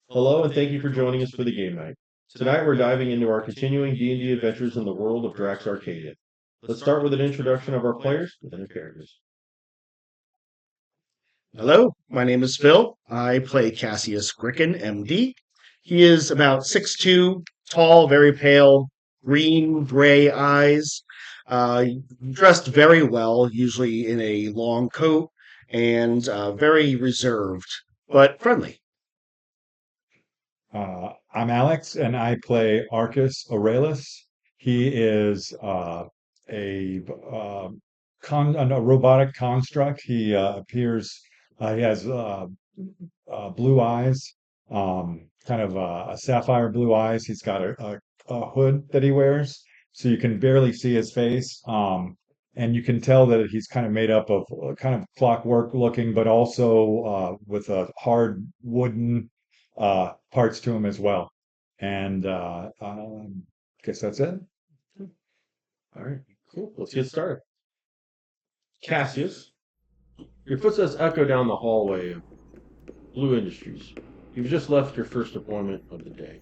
Hello, and thank you for joining us for the game night. Tonight we're diving into our continuing D&D adventures in the world of Drax Arcadia. Let's start with an introduction of our players and their characters. Hello, my name is Phil. I play Cassius Gricken, MD. He is about 6'2", tall, very pale, green gray eyes, uh, dressed very well, usually in a long coat, and very reserved, but friendly. I'm Alex, and I play Arcus Aurelius. He is a, uh, a robotic construct. He appears, he has blue eyes, kind of a sapphire blue eyes. He's got a hood that he wears, so you can barely see his face. And you can tell that he's kind of made up of kind of clockwork looking, but also with a hard wooden parts to him as well. And guess that's it. All right, cool. Let's get started. Cassius, your footsteps echo down the hallway of Blue Industries. You've just left your first appointment of the day.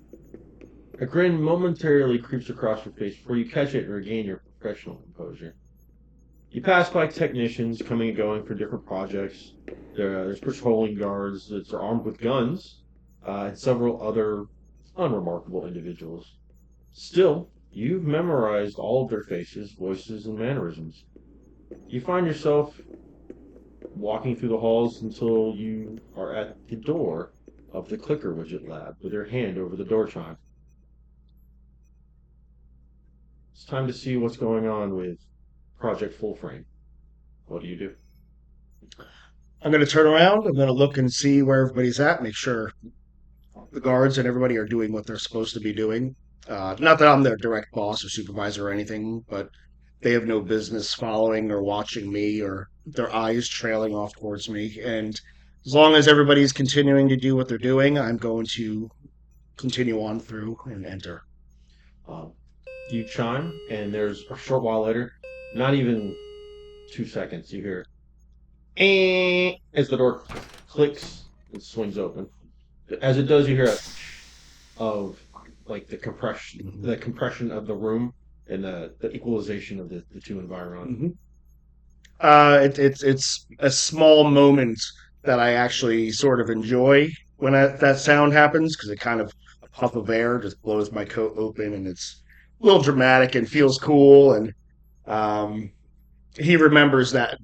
A grin momentarily creeps across your face before you catch it and regain your professional composure. You pass by technicians coming and going for different projects. There's patrolling guards that are armed with guns, and several other unremarkable individuals. Still, you've memorized all of their faces, voices, and mannerisms. You find yourself walking through the halls until you are at the door of the clicker widget lab with your hand over the door chime. It's time to see what's going on with Project Full Frame. What do you do? I'm going to turn around. I'm going to look and see where everybody's at, make sure the guards and everybody are doing what they're supposed to be doing. Not that I'm their direct boss or supervisor or anything, but they have no business following or watching me or their eyes trailing off towards me. And as long as everybody's continuing to do what they're doing, I'm going to continue on through and enter. Um, you chime, and there's a short while later, not even 2 seconds, you hear as the door clicks and swings open. As it does, you hear a of like the compression of the room and the equalization of the two environs. Mm-hmm. It's a small moment that I actually sort of enjoy when that sound happens because it kind of a puff of air just blows my coat open and it's a little dramatic and feels cool and um, he remembers that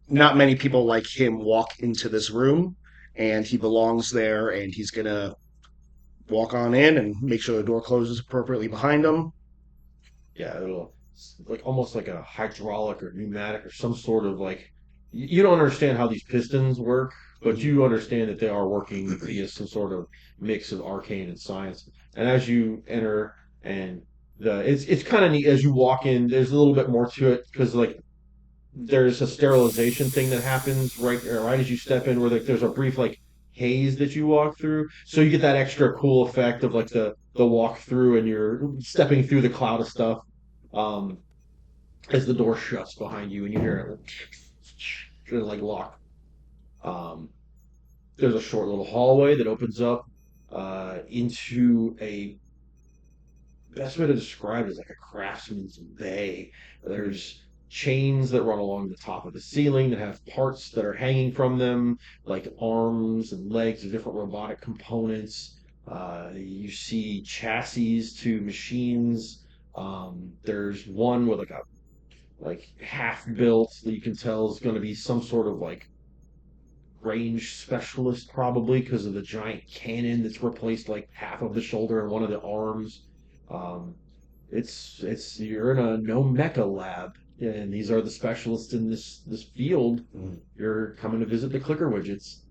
not many people like him walk into this room and he belongs there and he's gonna walk on in and make sure the door closes appropriately behind him. Yeah, it'll like almost like a hydraulic or pneumatic or some sort of like you don't understand how these pistons work, but you understand that they are working via some sort of mix of arcane and science. And as you enter, and it's kind of neat as you walk in. There's a little bit more to it because like there's a sterilization thing that happens right as you step in, where like there's a brief like haze that you walk through, so you get that extra cool effect of like the walk through, and you're stepping through the cloud of stuff um, as the door shuts behind you, and you hear it like lock. Um, there's a short little hallway that opens up into a best way to describe it is like a craftsman's bay. There's chains that run along the top of the ceiling that have parts that are hanging from them, like arms and legs of different robotic components. You see chassis to machines. There's one with like half built that you can tell is going to be some sort of like range specialist probably because of the giant cannon that's replaced like half of the shoulder and one of the arms. Um, it's you're in a no mecha lab, and these are the specialists in this field. Mm. You're coming to visit the clicker widgets.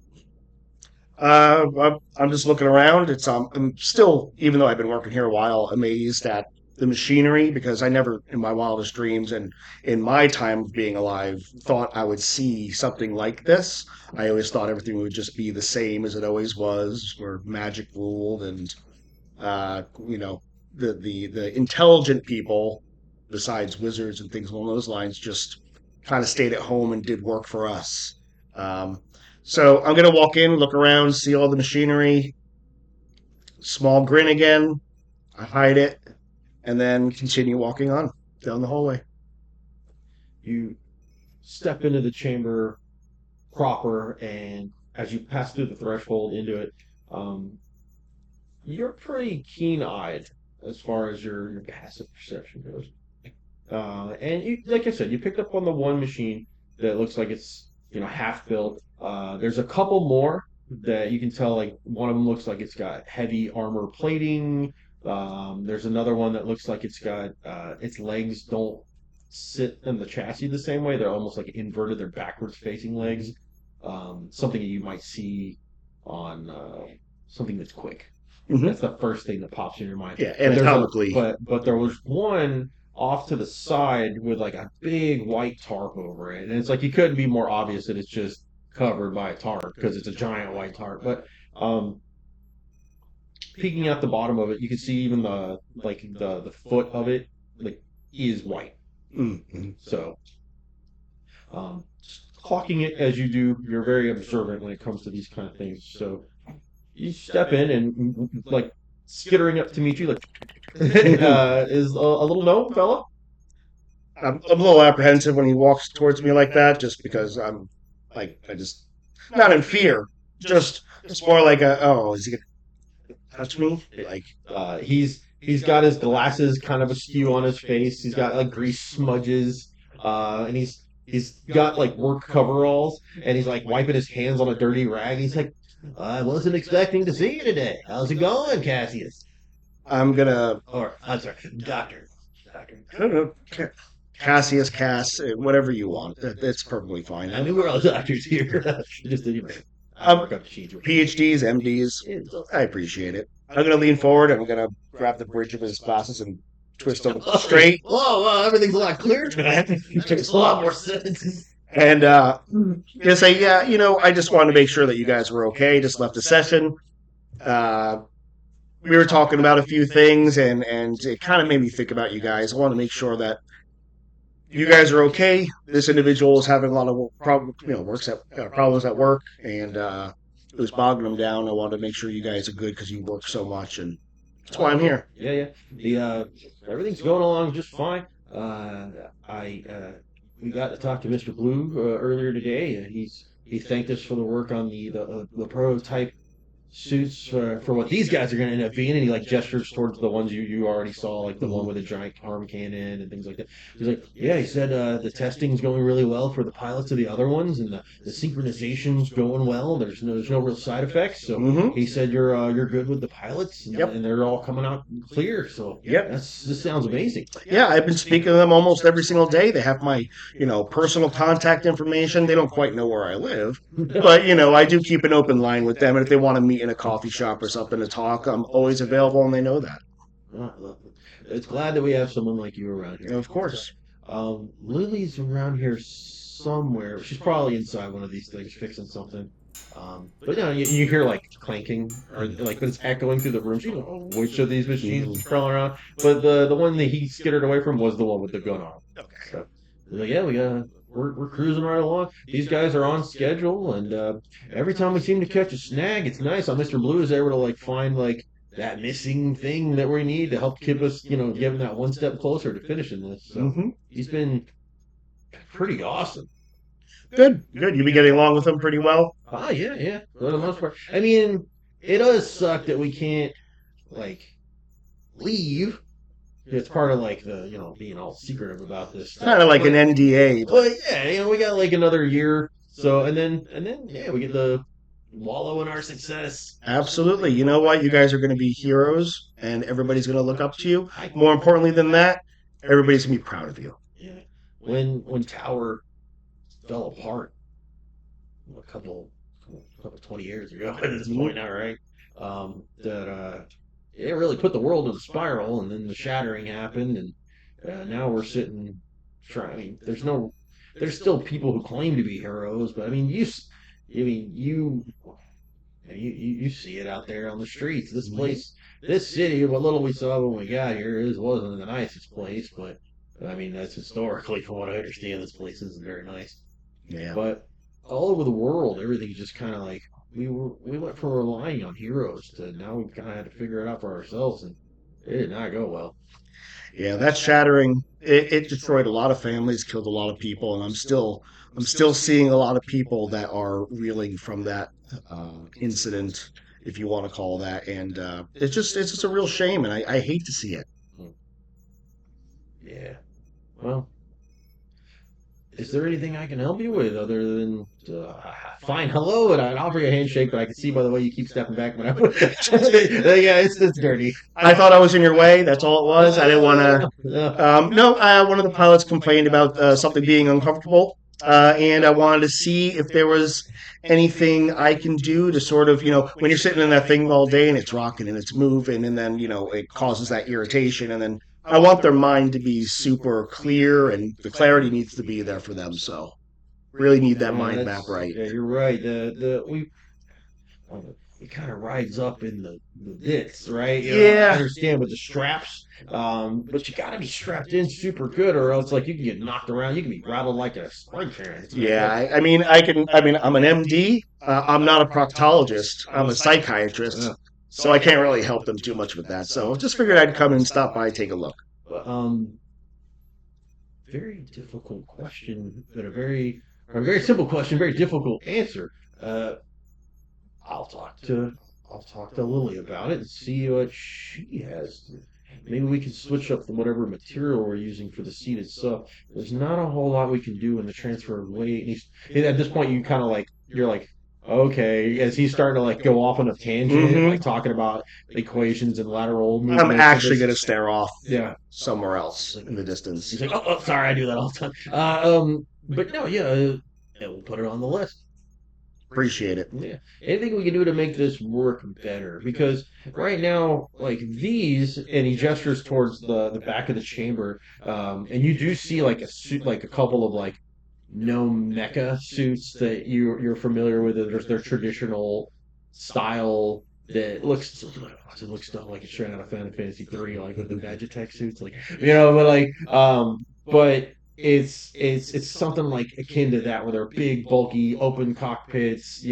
I'm just looking around. I'm still, even though I've been working here a while, amazed at the machinery because I never, in my wildest dreams and in my time of being alive, thought I would see something like this. I always thought everything would just be the same as it always was, where magic ruled, and you know, the intelligent people, besides wizards and things along those lines, just kind of stayed at home and did work for us. Um, so I'm gonna walk in, look around, see all the machinery, Small grin again. I hide it, and then continue walking on down the hallway. You step into the chamber proper, and as you pass through the threshold into it, um, you're pretty keen-eyed as far as your passive perception goes. And you, like I said, you picked up on the one machine that looks like it's half built. There's a couple more that you can tell. Like one of them looks like it's got heavy armor plating. There's another one that looks like it's got its legs don't sit in the chassis the same way. They're almost like inverted. They're backwards facing legs. Something that you might see on something that's quick. That's the first thing that pops in your mind. Yeah, But anatomically. but there was one off to the side with like a big white tarp over it, and it's like you couldn't be more obvious that it's just covered by a tarp because it's a giant white tarp. But um, peeking at the bottom of it, you can see even the foot of it like is white. Mm-hmm. So clocking it as you do, you're very observant when it comes to these kind of things. So you step in and like skittering up to meet you, like is a little gnome fella. I'm a little apprehensive when he walks towards me like that, just because I'm like I just not in fear, just more like is he gonna touch me? Like He's got his glasses kind of askew on his face. He's got like grease smudges, and he's got like work coveralls, and he's like wiping his hands on a dirty rag. He's like, "I wasn't expecting to see you today. How's it going, Cassius?" I'm gonna Or I'm sorry, Doctor. Doctor. I don't know, Cassius, whatever you want. That's perfectly fine. I knew we're all doctors here. Just I Um, work up the sheets. PhDs, MDs, I appreciate it. I'm gonna lean forward. I'm gonna grab the bridge of his glasses and twist them straight. Whoa, everything's a lot clearer tonight. That makes a lot more sense. And just say, yeah, I just wanted to make sure that you guys were okay. Just left the session. Uh, we were talking about a few things, and it kind of made me think about you guys. I want to make sure that you guys are okay. This individual is having a lot of problems at work, and it was bogging him down. I wanted to make sure you guys are good because you work so much, and that's why I'm here. Yeah. The everything's going along just fine. I We got to talk to Mr. Blue earlier today. He thanked us for the work on the prototype suits for what these guys are going to end up being, and he like gestures towards the ones you already saw, like the one with a giant arm cannon and things like that. He's like, yeah, he said the testing's going really well for the pilots of the other ones, and the synchronization's going well. There's no real side effects. So he said you're good with the pilots, and they're all coming out clear. So this sounds amazing. Yeah, I've been speaking to them almost every single day. They have my personal contact information. They don't quite know where I live, but I do keep an open line with them, and if they want to meet in a coffee shop or something to talk, I'm always available, and they know that. It's glad that we have someone like you around here. Of course. Lily's around here somewhere. She's probably inside one of these things fixing something. But you hear like clanking, or like when it's echoing through the room. You don't know which of these machines is crawling around, but the one that he skittered away from was the one with the gun on. Okay. So, we're cruising right along. These guys are on schedule, and every time we seem to catch a snag, it's nice. Mr. Blue is able to like find like that missing thing that we need to help keep us, getting that one step closer to finishing this. So he's been pretty awesome. Good. You be getting along with him pretty well? Oh, yeah. For the most part. I mean, it does suck that we can't, like, leave. It's part of, like, the, being all secretive about this stuff. Kind of like an NDA. But, yeah, we got, like, another year. So, and then, we get to wallow in our success. Absolutely. You know what? You guys are going to be heroes, and everybody's going to look up to you. More importantly than that, everybody's going to be proud of you. Yeah. When Tower fell apart a couple 20 years ago at this point now, right? It really put the world in a spiral, and then the shattering happened, and now we're sitting trying. I mean, there's still people who claim to be heroes, but I mean, you see it out there on the streets. This place, this city, what little we saw when we got here, wasn't the nicest place, but I mean, that's historically, from what I understand, this place isn't very nice. Yeah. But all over the world, everything's just kind of like we went from relying on heroes to now we kind of had to figure it out for ourselves, and it did not go well. Yeah, that's shattering. It destroyed a lot of families, killed a lot of people, and I'm still seeing a lot of people that are reeling from that incident, if you want to call that. And it's just a real shame, and I hate to see it. Hmm. Yeah. Well, is there anything I can help you with other than fine hello and I'd offer you a handshake, but I can see by the way you keep stepping back when I yeah, it's dirty. I thought I was in your way. That's all it was. I didn't want to. No, one of the pilots complained about something being uncomfortable, and I wanted to see if there was anything I can do to sort of, when you're sitting in that thing all day and it's rocking and it's moving, and then, it causes that irritation, and then I want their mind to be super clear, and the clarity needs to be there for them. So really need that mind map right. Yeah, you're right. The we it kind of rides up in the bits, right? I Yeah. understand with the straps, but you got to be strapped in super good, or else like you can get knocked around. You can be rattled like a spring fan. Yeah, I mean, I'm an MD. I'm not a proctologist. I'm a psychiatrist, so I can't really help them too much with that. So just figured I'd come and stop by, take a look. But, very difficult question, but a very simple question, very difficult answer. Uh, I'll talk to I'll talk to Lily about it and see what she has. Maybe we can switch up the whatever material we're using for the seat itself. There's not a whole lot we can do in the transfer of weight. And at this point, you kind of like you're like, okay, as he's starting to like go off on a tangent, like talking about equations and lateral movement. I'm actually going to stare off Yeah, somewhere else in the distance. he's like, oh, sorry, I do that all the time. But no, yeah, we'll put it on the list. Appreciate it. Yeah. Anything we can do to make this work better? Because right now, like these, and he gestures towards the back of the chamber, and you do see like a suit, like a couple of like no mecha suits that you're familiar with. There's their traditional style that looks it looks stuff like it's straight out of Final Fantasy 3, like with the Vegitech suits, like but like but it's something like akin to that, where they're big, bulky, open cockpits,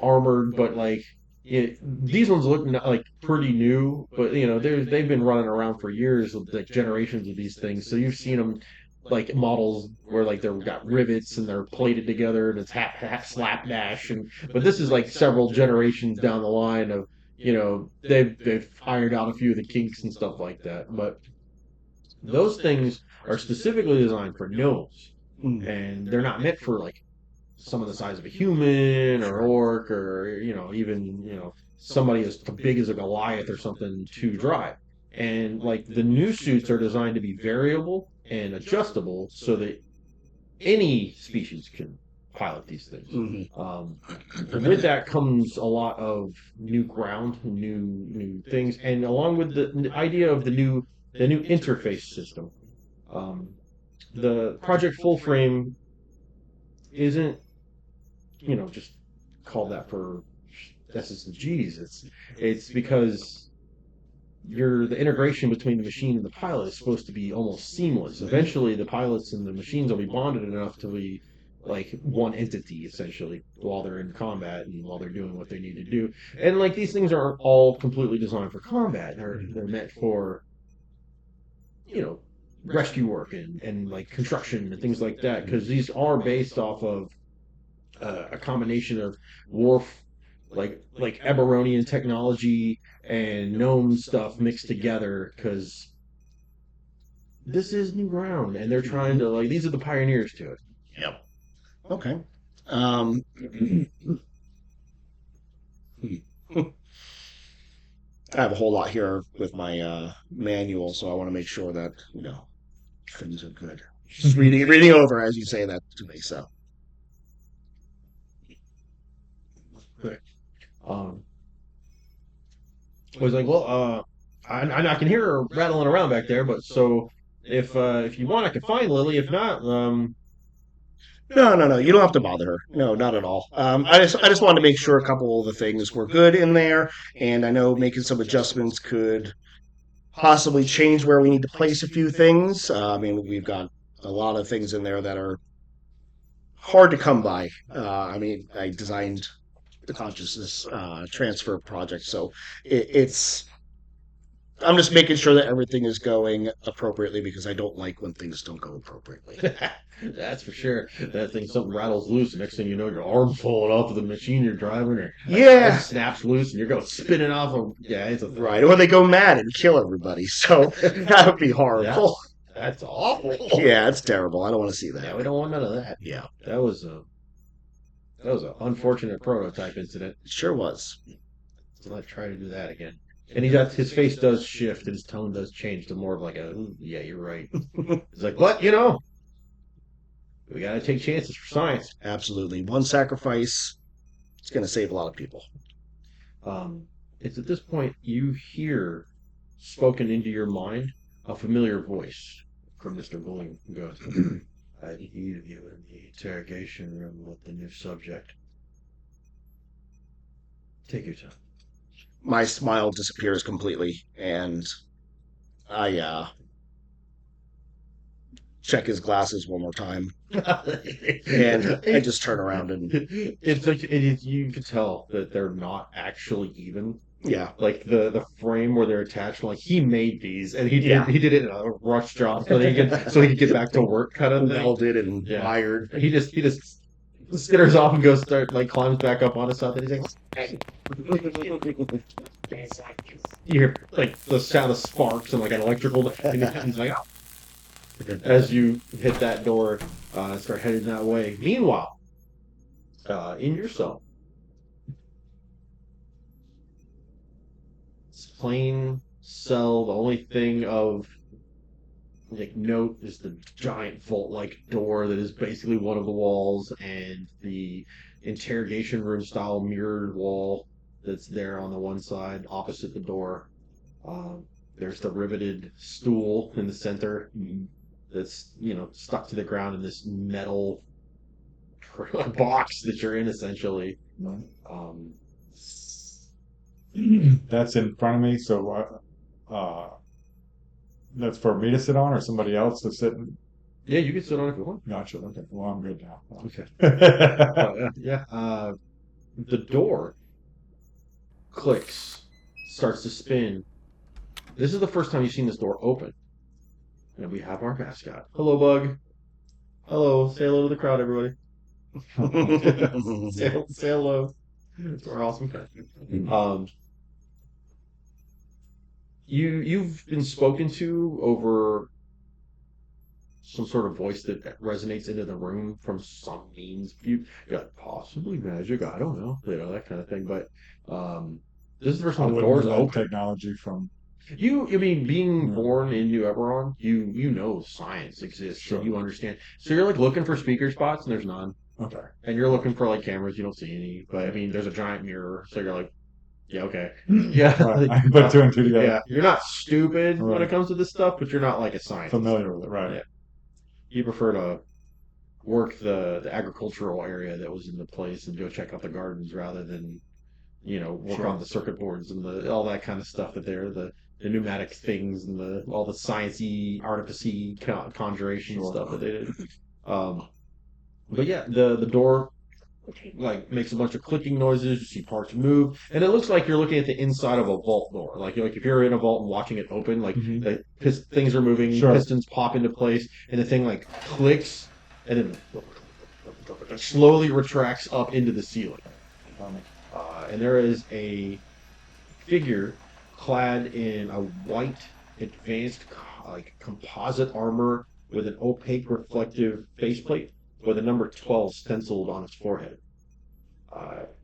armored, but like these ones look like pretty new, but they've been running around for years, with like generations of these things. So you've seen them like models where like they've got rivets and they're plated together and it's half slapdash, but this is like several generations down the line of they've ironed out a few of the kinks and stuff like that, but those things are specifically designed for gnomes, and they're not meant for like some of the size of a human or orc, or even somebody as big as a Goliath or something to drive. And like the new suits are designed to be variable and adjustable so that any species can pilot these things. And with that comes a lot of new ground, new things, and along with the idea of the new interface system. The Project Full Frame isn't just called that for S's and G's. It's because the integration between the machine and the pilot is supposed to be almost seamless. Eventually, the pilots and the machines will be bonded enough to be like one entity, essentially, while they're in combat and while they're doing what they need to do. And like these things aren't all completely designed for combat. They're meant for rescue work and like construction and things like that, because these are based off of a combination of Worf, like Eberonian technology and gnome stuff mixed together, because this is new ground and they're trying to these are the pioneers to it. Yep. Okay. I have a whole lot here with my manual, so I want to make sure that things are good. Just reading over as you say that to me. So I was like, well, I can hear her rattling around back there, but so if you want, I can find Lily. If not, no, you don't have to bother her. No, not at all. I just wanted to make sure a couple of the things were good in there, and I know making some adjustments could possibly change where we need to place a few things. I mean, we've got a lot of things in there that are hard to come by. I mean, I designed the consciousness transfer project. So it's I'm just making sure that everything is going appropriately because I don't like when things don't go appropriately. That's for sure. That thing, something rattles loose. Next thing you know, your arm's falling off of the machine you're driving, or a thread Yeah, snaps loose, and you're going spinning off of. Yeah, it's a thing. right. Or they go mad and kill everybody. So that would be horrible. That's awful. Yeah, it's terrible. I don't want to see Yeah, that. we don't want none of that. Yeah, That was a an unfortunate prototype incident. it sure was. So let's try to do that again. And his face does shift and his tone does change to more of like a yeah, you're right. It's like, but we gotta take chances for science. Absolutely. One sacrifice, it's going to save a lot of people. It's at this point you hear spoken into your mind a familiar voice from Mr. Bulling who goes, I need you in the interrogation room with the new subject. Take your time. My smile disappears completely, and I check his glasses one more time, and I just turn around and It's like you can tell that they're not actually even. yeah, Like the frame where they're attached, like he made these and Yeah. he did it in a rush job so that he could get back to work kind of thing. welded and Yeah. wired. He just skitters off and goes climbs back up onto something. He's like, you hear like the sound of sparks and like an electrical, and he's like, oh. As you hit that door, start heading that way. Meanwhile, in your cell, it's a plain cell. The only thing of like note is the giant vault-like door that is basically one of the walls, and the interrogation room style mirrored wall that's there on the one side opposite the door. There's the riveted stool in the center that's stuck to the ground in this metal box that you're in essentially. Um, That's in front of me, so that's for me to sit on or somebody else to sit in? yeah, you can sit on it if you want. Gotcha. Okay. Well, I'm good now. Okay. Okay. Yeah. The door clicks, starts to spin. This is the first time you've seen this door open. And we have our mascot. Hello, Bug. Hello. Say hello to the crowd, everybody. Say hello. It's our awesome friend. You've been spoken to over some sort of voice that resonates into the room from some means. You got possibly magic, I don't know, that kind of thing. But this is the first time the doors open. Technology from I mean, being born in New Eberron, you know science exists, Sure. and you understand. So you're like looking for speaker spots, and there's none. okay. And you're looking for like cameras, you don't see any. But I mean, there's a giant mirror, so you're like, yeah, okay, yeah. Right. I put two and two together. Yeah, you're not stupid when Right. it comes to this stuff, but you're not like a scientist. Familiar with it, right? Yeah. You prefer to work the agricultural area that was in the place and go check out the gardens rather than work Sure. on the circuit boards and all that kind of stuff that the pneumatic things and all the sciencey artificy conjuration Sure. stuff that they did. But yeah, the door like makes a bunch of clicking noises. You see parts move, and it looks like you're looking at the inside of a vault door. Like if you're in a vault and watching it open, like Mhm. things are moving, Sure. pistons pop into place, and the thing like clicks, and then slowly retracts up into the ceiling. And there is a figure clad in a white, advanced, like composite armor with an opaque, reflective faceplate with a number 12 stenciled on its forehead.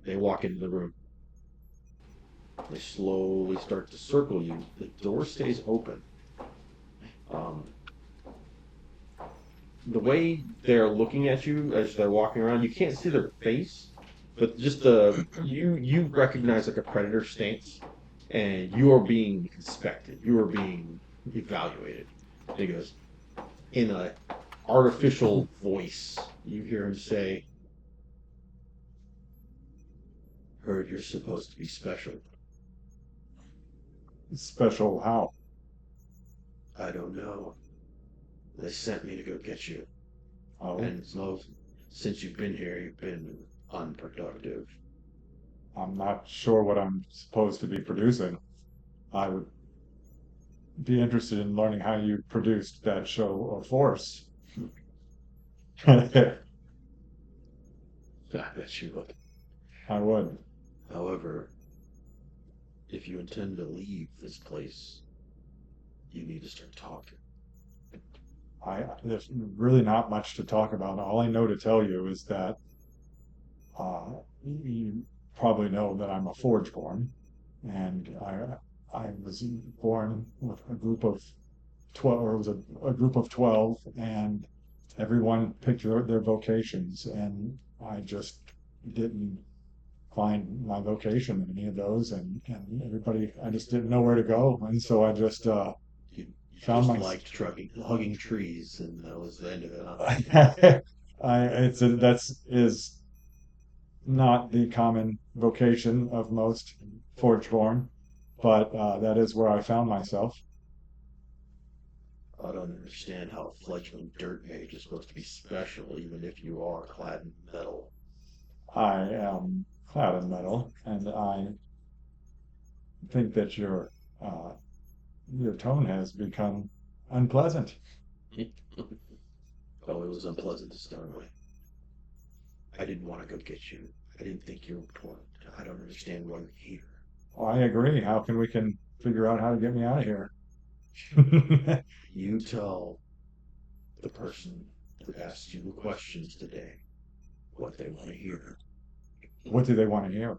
They walk into the room. They slowly start to circle you. The door stays open. The way they're looking at you as they're walking around, you can't see their face, but just you recognize like a predator stance, and you are being inspected. You are being evaluated. And he goes, in an artificial voice, you hear him say, "Heard you're supposed to be special." Special how? "I don't know. They sent me to go get you. Oh, And so, since you've been here, you've been unproductive." I'm not sure what I'm supposed to be producing. I would be interested in learning how you produced that show of force. I I bet you would. would. However, if you intend to leave this place, you need to start talking. There's really not much to talk about. All I know to tell you is that you probably know that I'm a forge-born, and I was born with a group of 12, or it was a group of 12, and everyone picked their vocations, and I just didn't find my vocation in any of those, and everybody, I just didn't know where to go, and so I just You found just my. liked hugging trees, and that was the end of it. Huh? That's is not the common vocation of most forge-born, but that is where I found myself. I don't understand how a fledgling dirt mage is supposed to be special, even if you are clad in metal. I am clad in metal, and I think that your tone has become unpleasant. Oh, it was unpleasant to start with. I didn't want to go get you. I didn't think you were important. I don't understand why you're here. I agree. How can we can figure out how to get me out of here? You tell the person that asked you the questions today what they want to hear. What do they want to hear?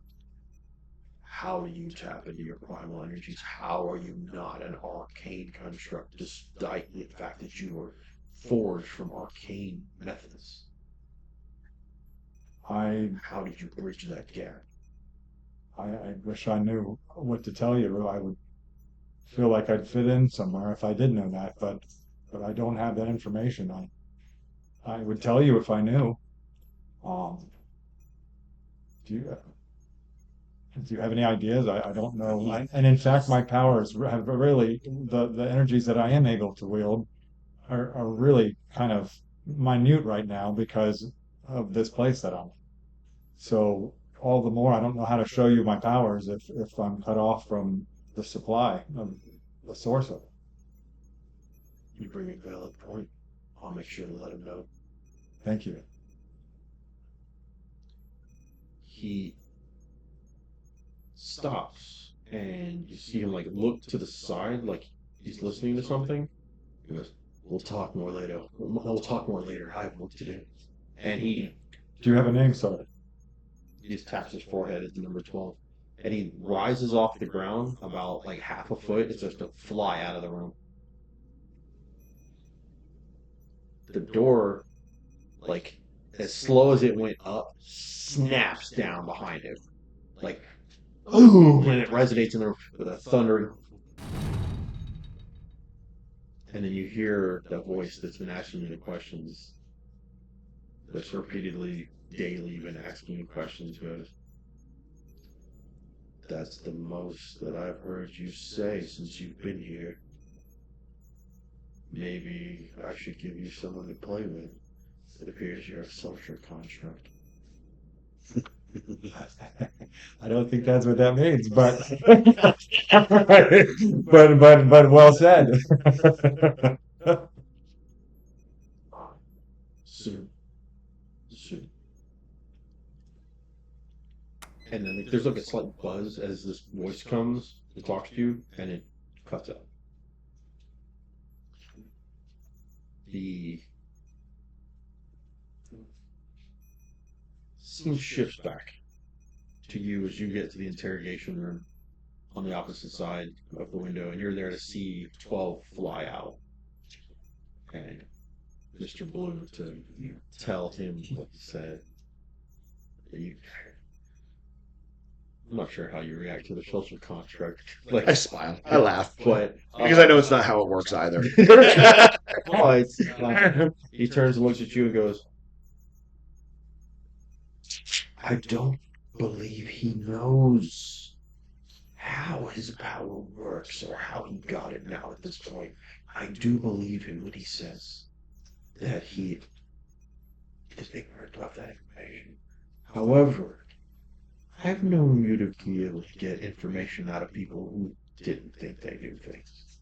How do you tap into your primal energies? How are you not an arcane construct, despite the fact that you were forged from arcane methods? I How did you bridge that gap? I wish I knew what to tell you. I would feel like I'd fit in somewhere if I did know that, but I don't have that information. I would tell you if I knew. Um, do you do you have any ideas? I don't know. And in fact, my powers have really the energies that I am able to wield are really kind of minute right now because of this place that I'm in. So all the more I don't know how to show you my powers if I'm cut off from the supply of the source of it. You bring a valid point. I'll make sure to let him know. Thank you. He stops, and you see him like look to the side, like he's listening to something. He goes, "We'll talk more later. We'll talk more later. I have work to do." And Do you have a name, sir? he just taps his forehead at the number 12, and he rises off the ground about like half a foot. It's just to fly out of the room. The door, like as slow as it went up, snaps down behind him, like boom, and it resonates in the room with a thundering. And then you hear the voice that's been asking you the questions, that's repeatedly, daily been asking you questions, goes, "That's the most that I've heard you say since you've been here. Maybe I should give you someone to play with. It appears you're a social construct." I don't think that's what that means, but but well said. Soon. Soon. And then there's like a slight buzz as this voice comes to talk to you, and it cuts out. The scene shifts back to you as you get to the interrogation room on the opposite side of the window, and you're there to see 12 fly out. And Mr. Blue to tell him what he said. You, I'm not sure how you react to the social construct. Like, I smile. I laugh. but Because I know it's not how it works either. oh, it's he turns and looks at you and goes, "I don't believe he knows how his power works or how he got it now at this point. I do believe him when he says that he is ignorant of that information. However, I've known you to be able to get information out of people who didn't think they knew things.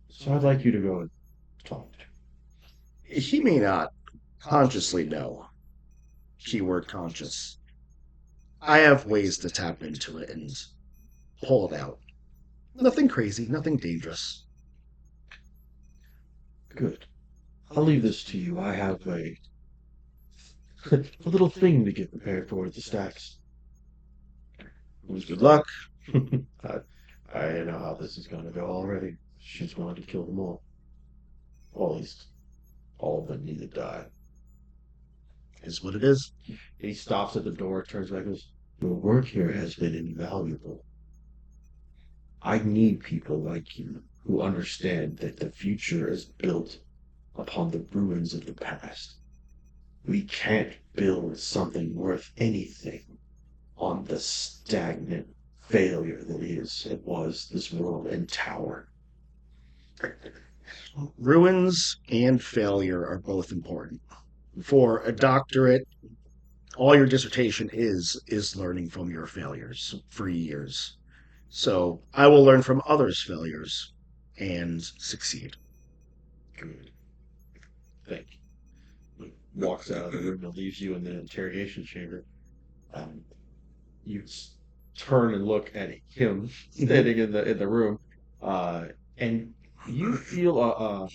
So I'd like you to go and talk to him. He may not consciously know. Keyword conscious. I have ways to tap into it and pull it out. Nothing crazy, nothing dangerous. Good. I'll leave this to you. I have a little thing to get prepared for at the stacks. Good luck. I, I know how this is going to go already. She's wanted to kill them all. Or at least all of them need to die. Is what it is. He stops at the door, turns back, and goes, "Your work here has been invaluable. I need people like you who understand that the future is built upon the ruins of the past. We can't build something worth anything on the stagnant failure that is and was this world and tower." Ruins and failure are both important. For a doctorate, all your dissertation is learning from your failures for years. So I will learn from others' failures and succeed. Good. Thank you. He walks out of the room and leaves you in the interrogation chamber. You turn and look at him standing in the room, and you feel a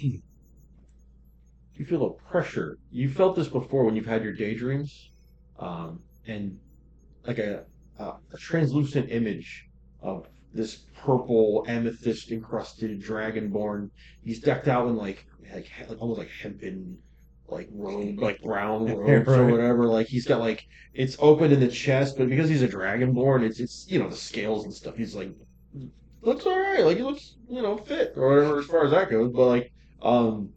pressure. You felt this before when you've had your daydreams, and like a translucent image of this purple amethyst encrusted dragonborn. He's decked out in almost like hempen like robe, like brown robes or Right. whatever. Like he's got like it's open in the chest, but because he's a dragonborn, it's the scales and stuff. He's like looks all right. Like he looks fit or whatever as far as that goes. But like um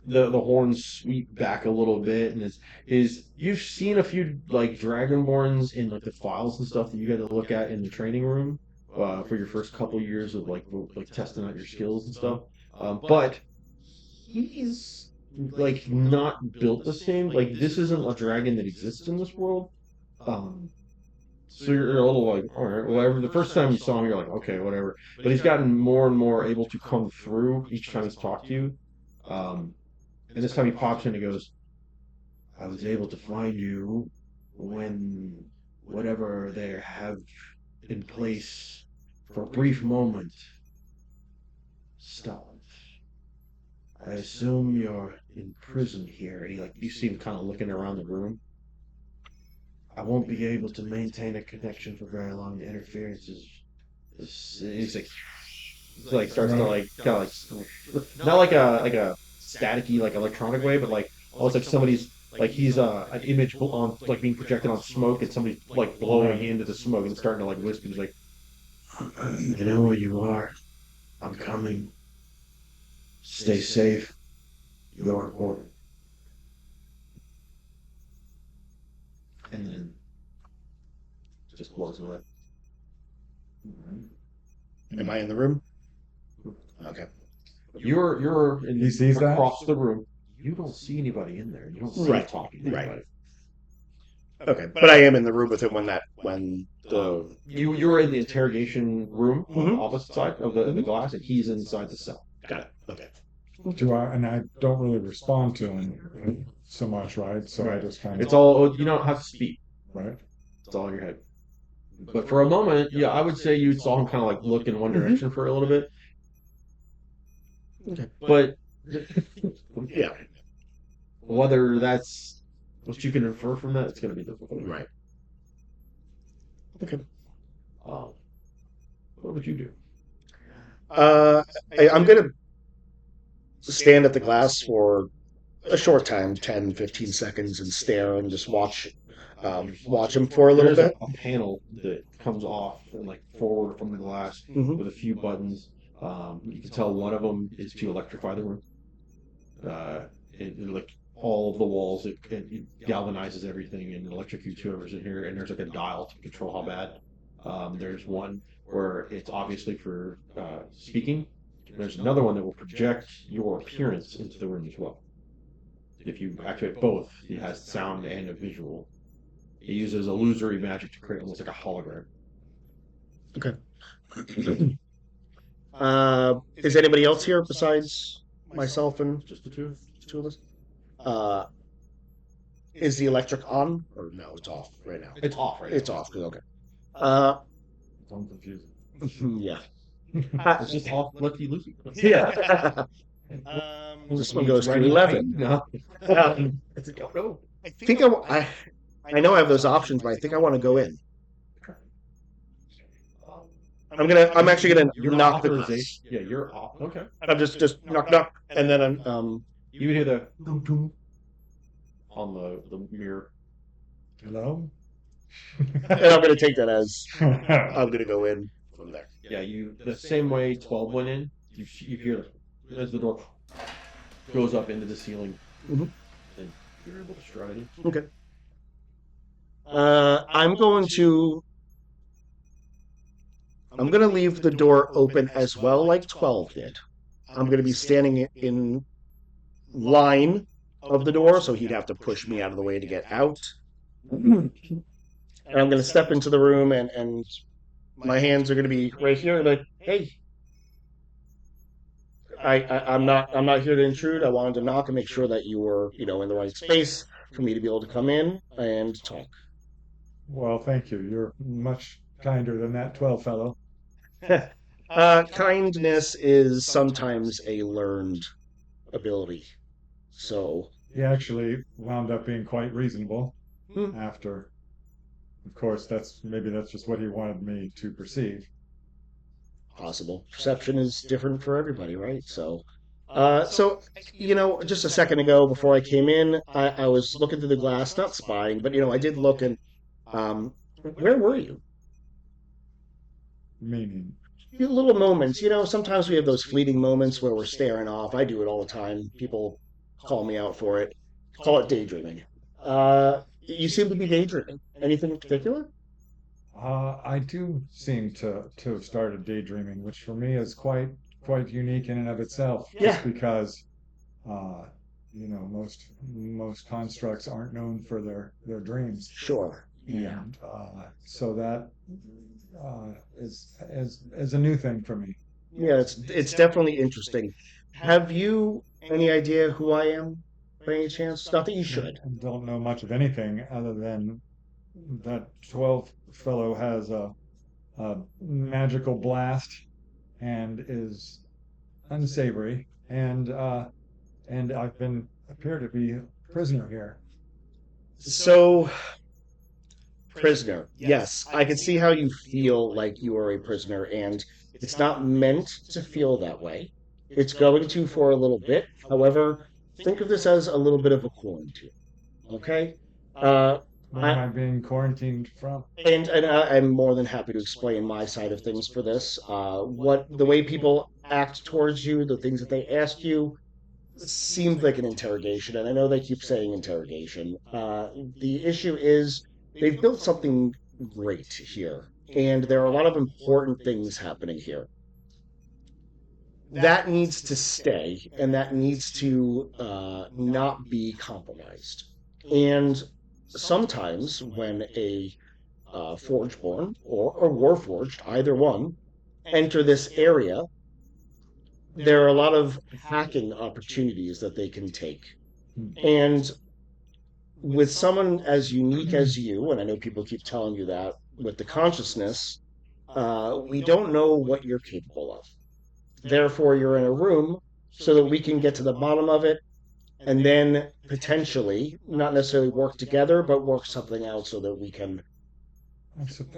the horns sweep back a little bit, and is you've seen a few like dragonborns in like the files and stuff that you got to look at in the training room for your first couple years of like testing out your skills and stuff. But he's like not built the same. Like this isn't a dragon that exists in this world. Um, so you're a little like, all right, whatever. The first time you saw him, you're like, okay, whatever. But he's gotten more and more able to come through each time he's talked to you. Um, and this time he pops in and goes, "I was able to find you when whatever they have in place for a brief moment stopped. I assume you're in prison here." And you see him kind of looking around the room. "I won't be able to maintain a connection for very long. The interference is like starts to like kind of like not like a staticky like electronic way, but like almost like somebody's like he's an image on like being projected on smoke, and somebody's like blowing into the smoke and starting to like whisper. He's like, "I know where you are. I'm coming. Stay safe. You're important." And then just walks away. Am I in the room? Okay. You're He sees that? across the room. You don't see anybody in there. You don't see Right, talking to right. anybody. Okay. But I am in the room with him when the You're in the interrogation room on the Mhm. opposite side of the glass, and he's inside the cell. got it. Okay. And I don't really respond to him so much, right? So I just kind It's of, all you don't have to speak. right? It's all in your head. But for a moment, yeah, I would say you saw him kind of like look in one direction for a little bit. Okay. But Yeah. whether that's what you can infer from that, it's going to be difficult. Right. Okay. What would you do? I'm gonna stand at the glass for a short time, 10, 15 seconds, and stare and just watch him for a little There's bit. a panel that comes off and like forward from the glass Mhm. with a few buttons. You can tell one of them is to electrify the room. Like all of the walls, it galvanizes everything and electrocutes whoever's in here. And there's like a dial to control how bad. There's one where it's obviously for speaking. There's another one that will project your appearance into the room as well. If you activate both, it has sound and a visual It uses illusory magic to create almost like a hologram. Okay. Is anybody else here besides myself and Just the two. two of us? Uh, is the electric on or no? It's off right now. It's off right It's now. off. Okay. Uh, Don't confuse yeah. It's just off lefty loosey. Yeah. This one goes to 11. No. Um, I don't know. I think I know I have those options, but I think I want to go in. I'm actually gonna Your knock the authorization. glass. Yeah, you're off. Okay. I'm just knock, and then You would hear the dum, dum on the mirror. Hello? and I'm gonna take that as I'm gonna go in from there. Yeah, you the same way 12 went in. You hear as the door goes up into the ceiling, Mhm. and you're able to stride in. Okay. I'm going to. I'm going to leave the door open as well, like 12 did. I'm going to be standing in line of the door, so he'd have to push me out of the way to get out. And I'm going to step into the room, and my hands are going to be right here, like, hey. I'm not here to intrude. I wanted to knock and make sure that you were, in the right space for me to be able to come in and talk. Well, thank you. You're much kinder than that 12 fellow. Kindness is sometimes a learned ability. So He actually wound up being quite reasonable Hmm. after. Of course, that's just what he wanted me to perceive. possible. Perception is different for everybody, right? So just a second ago before I came in, I was looking through the glass, not spying, but I did look and where were you? Meaning, Little moments, sometimes we have those fleeting moments where we're staring off. I do it all the time. People call me out for it. Call it daydreaming. You seem to be daydreaming. Anything in particular? I do seem to have started daydreaming, which for me is quite unique in and of itself. Yeah. Just because, most constructs aren't known for their dreams. Sure. Yeah. And so that is a new thing for me. Yeah, it's definitely interesting. Have you any idea who I am by any chance? Not that you should. I don't know much of anything other than that 12 fellow has a magical blast and is unsavory, and appear to be a prisoner here. So, prisoner. Yes, I can see how you feel like you are a prisoner, and it's not meant to feel that way. It's going to for a little bit. However, think of this as a little bit of a quarantine. Okay? Where am I being quarantined from? And I'm more than happy to explain my side of things for this. The way people act towards you, the things that they ask you, seems like an interrogation, and I know they keep saying interrogation. The issue is they've built something great here, and there are a lot of important things happening here. That needs to stay, and that needs to not be compromised. And sometimes when a Forgeborn or Warforged, either one, enter this area, there are a lot of hacking opportunities that they can take. And with someone as unique as you, and I know people keep telling you that, with the consciousness, we don't know what you're capable of. Therefore, you're in a room so that we can get to the bottom of it and then potentially, not necessarily work together, but work something out so that we can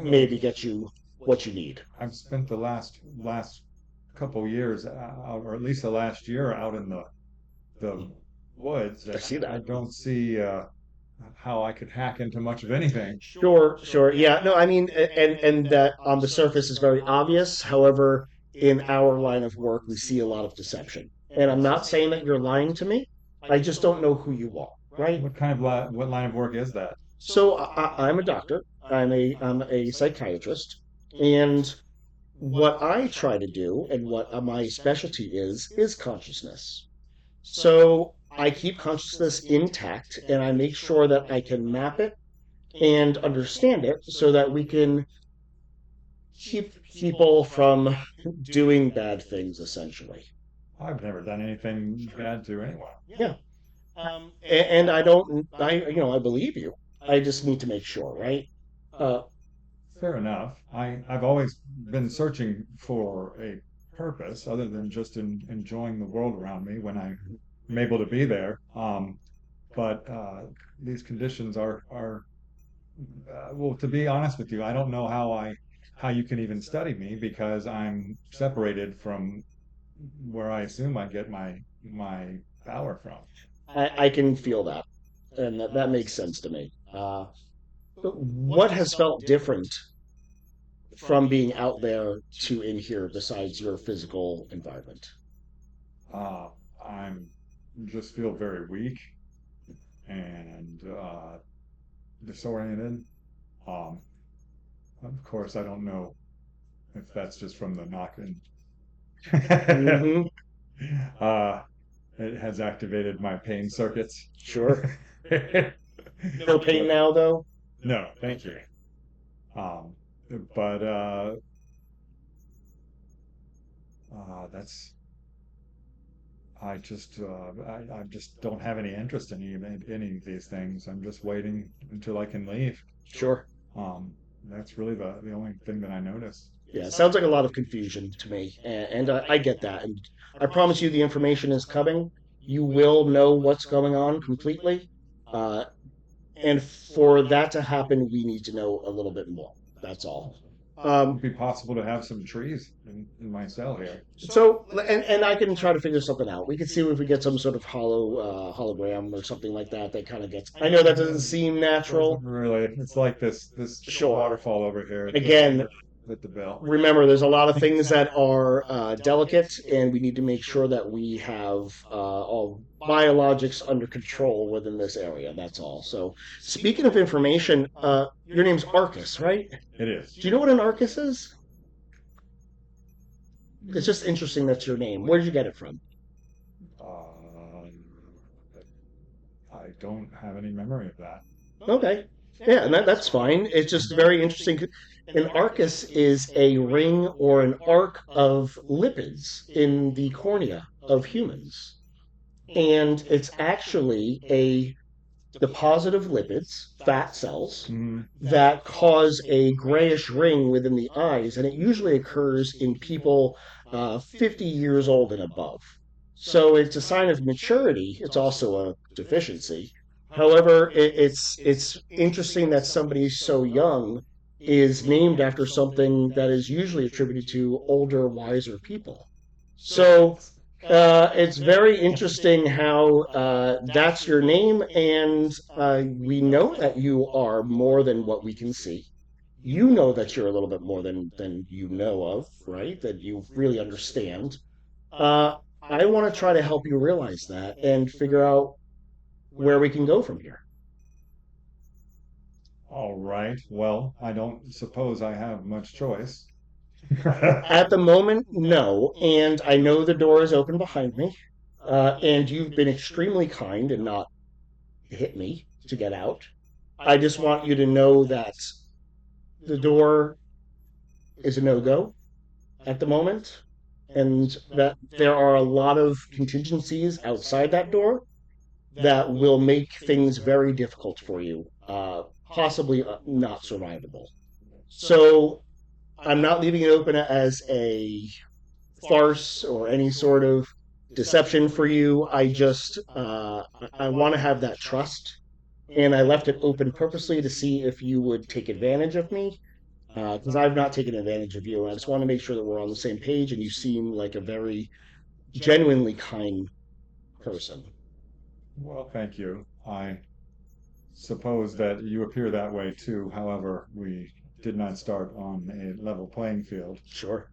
maybe get you what you need. I've spent the last couple years, or at least the last year, out in the woods. I see that. I don't see how I could hack into much of anything. Sure. Yeah, no, I mean, and that on the surface is very obvious. However, in our line of work, we see a lot of deception. And I'm not saying that you're lying to me. I just don't know who you are, right? What line of work is that? So I'm a doctor. I'm a psychiatrist, and what I try to do, and what my specialty is consciousness. So I keep consciousness intact, and I make sure that I can map it and understand it so that we can keep people from doing bad things, essentially. I've never done anything bad to anyone. Yeah. And I don't, I believe you. I just need to make sure, right? Uh, Fair enough. I've always been searching for a purpose other than just enjoying the world around me when I'm able to be there. But these conditions are well, to be honest with you, I don't know how you can even study me because I'm separated from where I assume I get my power from. I can feel that, and that makes sense to me. What has felt different from being out there to in here besides your physical environment? Uh, I'm just feel very weak and disoriented. Um, of course, I don't know if that's just from the knocking. Hmm. uh, it has activated my pain circuits. Sure. No pain now, though? No, thank you. Um, but that's I just don't have any interest in any of these things. I'm just waiting until I can leave. Sure. Um, that's really the only thing that I noticed. Yeah, sounds like a lot of confusion to me, and I get that. And I promise you, the information is coming. You will know what's going on completely. Uh, and for that to happen, we need to know a little bit more. That's all. Would Um, it be possible to have some trees in my cell here? so, and I can try to figure something out. We can see if we get some sort of hologram or something like that that kind of gets. I know that doesn't seem natural. Really, it's like this Sure. waterfall over here. Again, With the bell. remember, there's a lot of things that are delicate, and we need to make sure that we have all biologics under control within this area. That's all. So, speaking of information, your name's Arcus, right? It is. Do you know what an Arcus is? It's just interesting that's your name. Where did you get it from? Um, I don't have any memory of that. Okay. Yeah, and that's fine. It's just very interesting. An Arcus is a ring or an arc of lipids in the cornea of humans. And it's actually a deposit of lipids, fat cells, Mm, that cause a grayish ring within the eyes. And it usually occurs in people 50 years old and above. So it's a sign of maturity. It's also a deficiency. However, it's interesting that somebody so young is named after something that is usually attributed to older, wiser people. So it's very interesting how that's your name, and we know that you are more than what we can see. You know that you're a little bit more than you know of, right? That you really understand. I want to try to help you realize that and figure out where we can go from here. all right. Well, I don't suppose I have much choice. At the moment, no, and I know the door is open behind me, and you've been extremely kind and not hit me to get out. I just want you to know that the door is a no-go at the moment, and that there are a lot of contingencies outside that door that will make things very difficult for you, possibly not survivable. So I'm not leaving it open as a farce or any sort of deception for you. I want to have that trust, and I left it open purposely to see if you would take advantage of me, because I've not taken advantage of you. And I just want to make sure that we're on the same page, and you seem like a very genuinely kind person. Well, thank you. I suppose that you appear that way too. However, we did not start on a level playing field. Sure.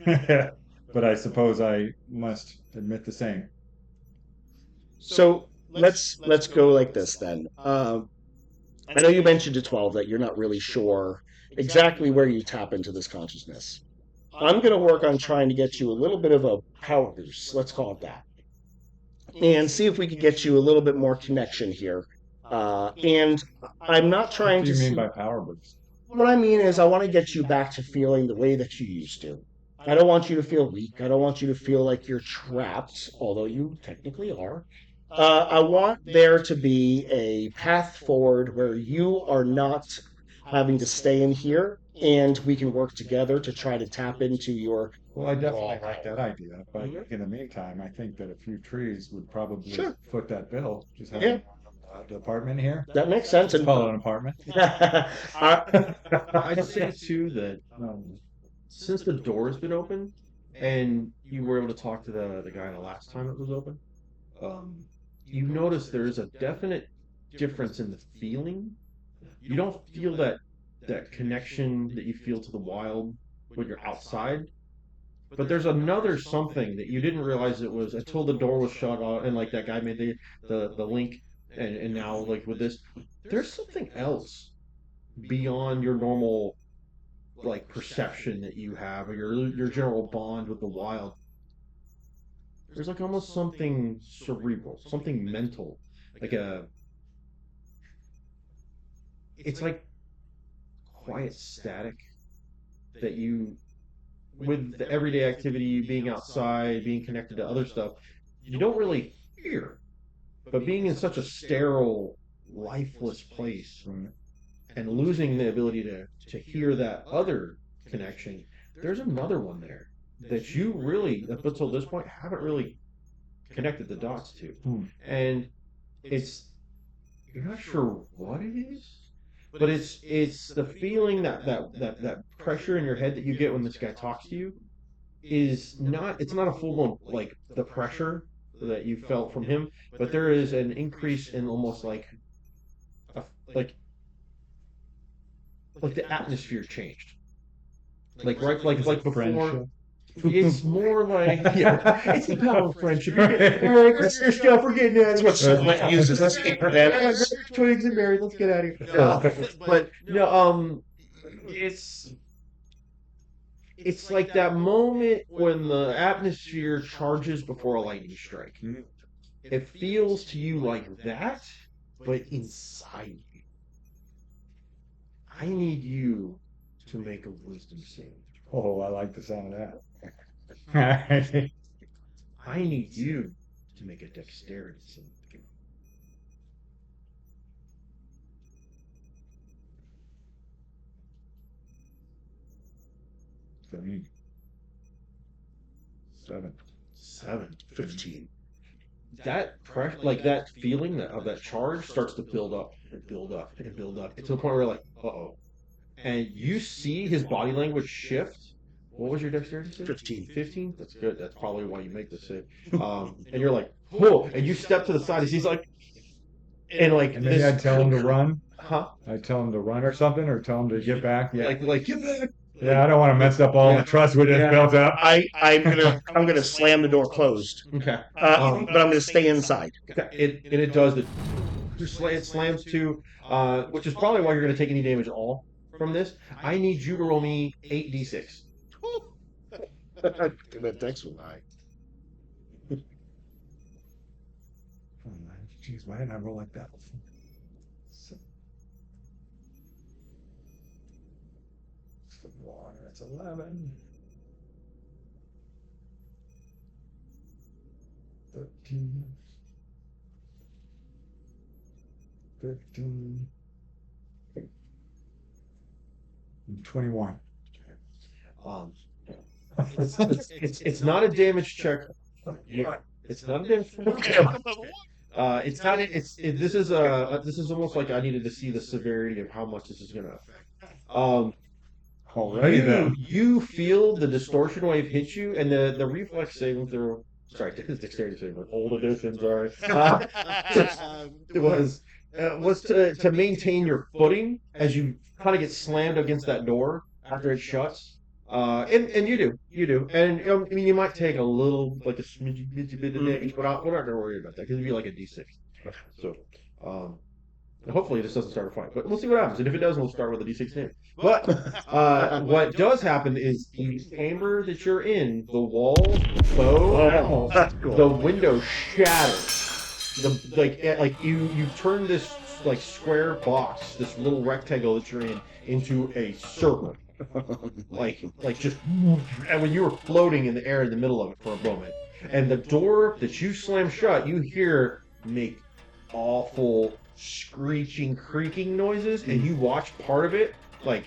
But I suppose I must admit the same. So let's go like this then. I know you mentioned to 12 that you're not really sure exactly where you tap into this consciousness. I'm going to work on trying to get you a little bit of a power boost, let's call it that, and see if we can get you a little bit more connection here. And I'm not What trying do to you mean see. by power boost? What I mean is, I want to get you back to feeling the way that you used to. I don't want you to feel weak. I don't want you to feel like you're trapped, although you technically are. I want there to be a path forward where you are not having to stay in here, and we can work together to try to tap into your Well, I definitely raw like power. that idea, but Mhm. in the meantime, I think that a few trees would probably Sure. foot that bill. Just Yeah, having an apartment here. that makes sense. Let's And call it an apartment. I'd say too that since the door's been open and you were able to talk to the guy the last time it was open, um, you notice there's a definite difference in the feeling. You don't feel that connection that you feel to the wild when you're outside, but there's another something that you didn't realize it was until the door was shut off and like that guy made the link and now like with this, there's something else beyond your normal like perception that you have or your general bond with the wild. There's like almost something cerebral, something mental, like a it's like quiet static that you with the everyday activity, being outside, being connected to other stuff, you don't really hear. But being in such a sterile, lifeless place Right. and losing the ability to hear that other connection, there's another one there that you really, up until this point, haven't really connected the dots to. Hmm. And it's, you're not sure what it is, but it's the feeling that pressure in your head that you get when this guy talks to you is not it's not a full blown like the pressure that you felt from him, but there is an increase in almost a, like like the atmosphere changed. Like right Is like it before. friendship? It's more like yeah, it's the power of friendship. Right. All right, your stuff. We're getting out that's of what here. Slant uses. Let's get Yeah, that. twigs and berries. Let's get out of here. But no, it's it's like that moment when the atmosphere charges before a lightning strike. It feels to you like that, but inside you. I need you to make a wisdom save. Oh, I like the sound of that. I need you to make a dexterity save. 7. 7. 15. That pressure, like that feeling of that charge starts to build up and build up and build up to the point where you're like, uh-oh. And you see his body language shift. What was your dexterity save? 15. 15? That's good. That's probably why you make the save. And you're like, whoa. And you step to the side. He's like, and like And maybe I'd tell him to run. Huh? I'd tell him to run or something, or tell him to get back. Yeah. Like get back. Yeah, I don't want to mess up all the trust we just built up. I'm gonna slam the door closed, Okay. but I'm gonna stay inside. It does. It slams to, which is probably why you're going to take any damage at all from this. I need you to roll me 8d6. That dex will die. Oh, jeez, why didn't I roll like that? That's 11. 13. 15. 21. It's not a damage check. It's not a damage check. It's not. This is almost like I needed to see the severity of how much this is going to affect. Already then. You feel the distortion wave hit you, and the reflex saving throw. Sorry, this dexterity saving. Old edition. Sorry. It was to maintain your footing as you kind of get slammed against that door after it shuts. And you do, and I mean you might take a little like a smidgy bit of damage, but we're not gonna worry about that because it'd be like a d6. So, hopefully this doesn't start a fight, but we'll see what happens. And if it doesn't, we'll start with a d6 damage. But what does happen is the chamber that you're in, the walls, the window shatters. Like you turn this like square box, this little rectangle that you're in, into a circle. Like just, and when you were floating in the air in the middle of it for a moment, and the door that you slam shut, you hear make awful screeching, creaking noises, and you watch part of it, like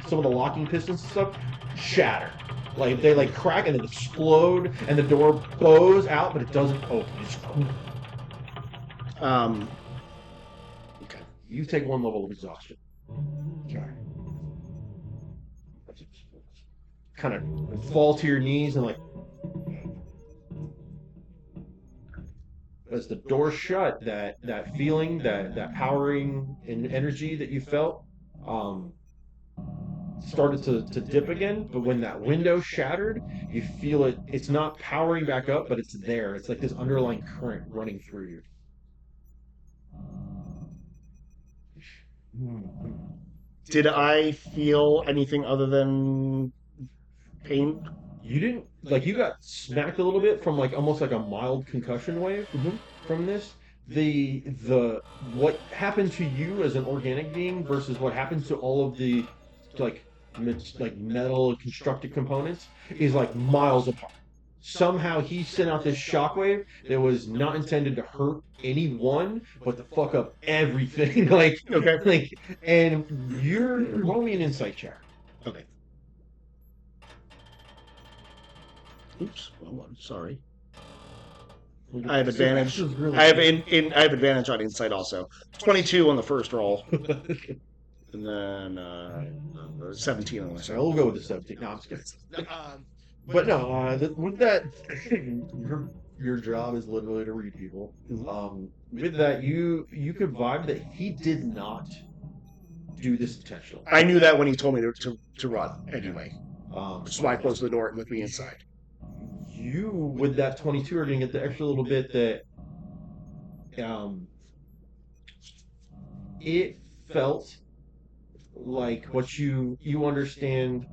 some of the locking pistons and stuff, shatter. Like they like crack and then explode, and the door bows out, but it doesn't open. It's Okay. you take one level of exhaustion. Okay. Kind of fall to your knees and like as the door shut, that feeling, that powering and energy that you felt, started to dip again. But when that window shattered, you feel it. It's not powering back up, but it's there. It's like this underlying current running through you. Did I feel anything other than pain? You didn't like you got smacked a little bit from like almost like a mild concussion wave from this. The what happened to you as an organic being versus what happens to all of the like metal constructed components is like miles apart. Somehow he sent out this shockwave that was not intended to hurt anyone, but to fuck up everything. Okay. And you're roll me an insight check. Okay. Oops. Well, I'm sorry. I have advantage. I have I have advantage on insight also. 22 on the first roll, and then 17 on the So second. we'll go with the 17. No, I'm just kidding. But no, with that, your job is literally to read people. With that, you could vibe that he did not do this intentionally. I knew that when he told me to run anyway. So So I closed the door with me inside. you, with that 22, are going to get the extra little bit that it felt like what you understand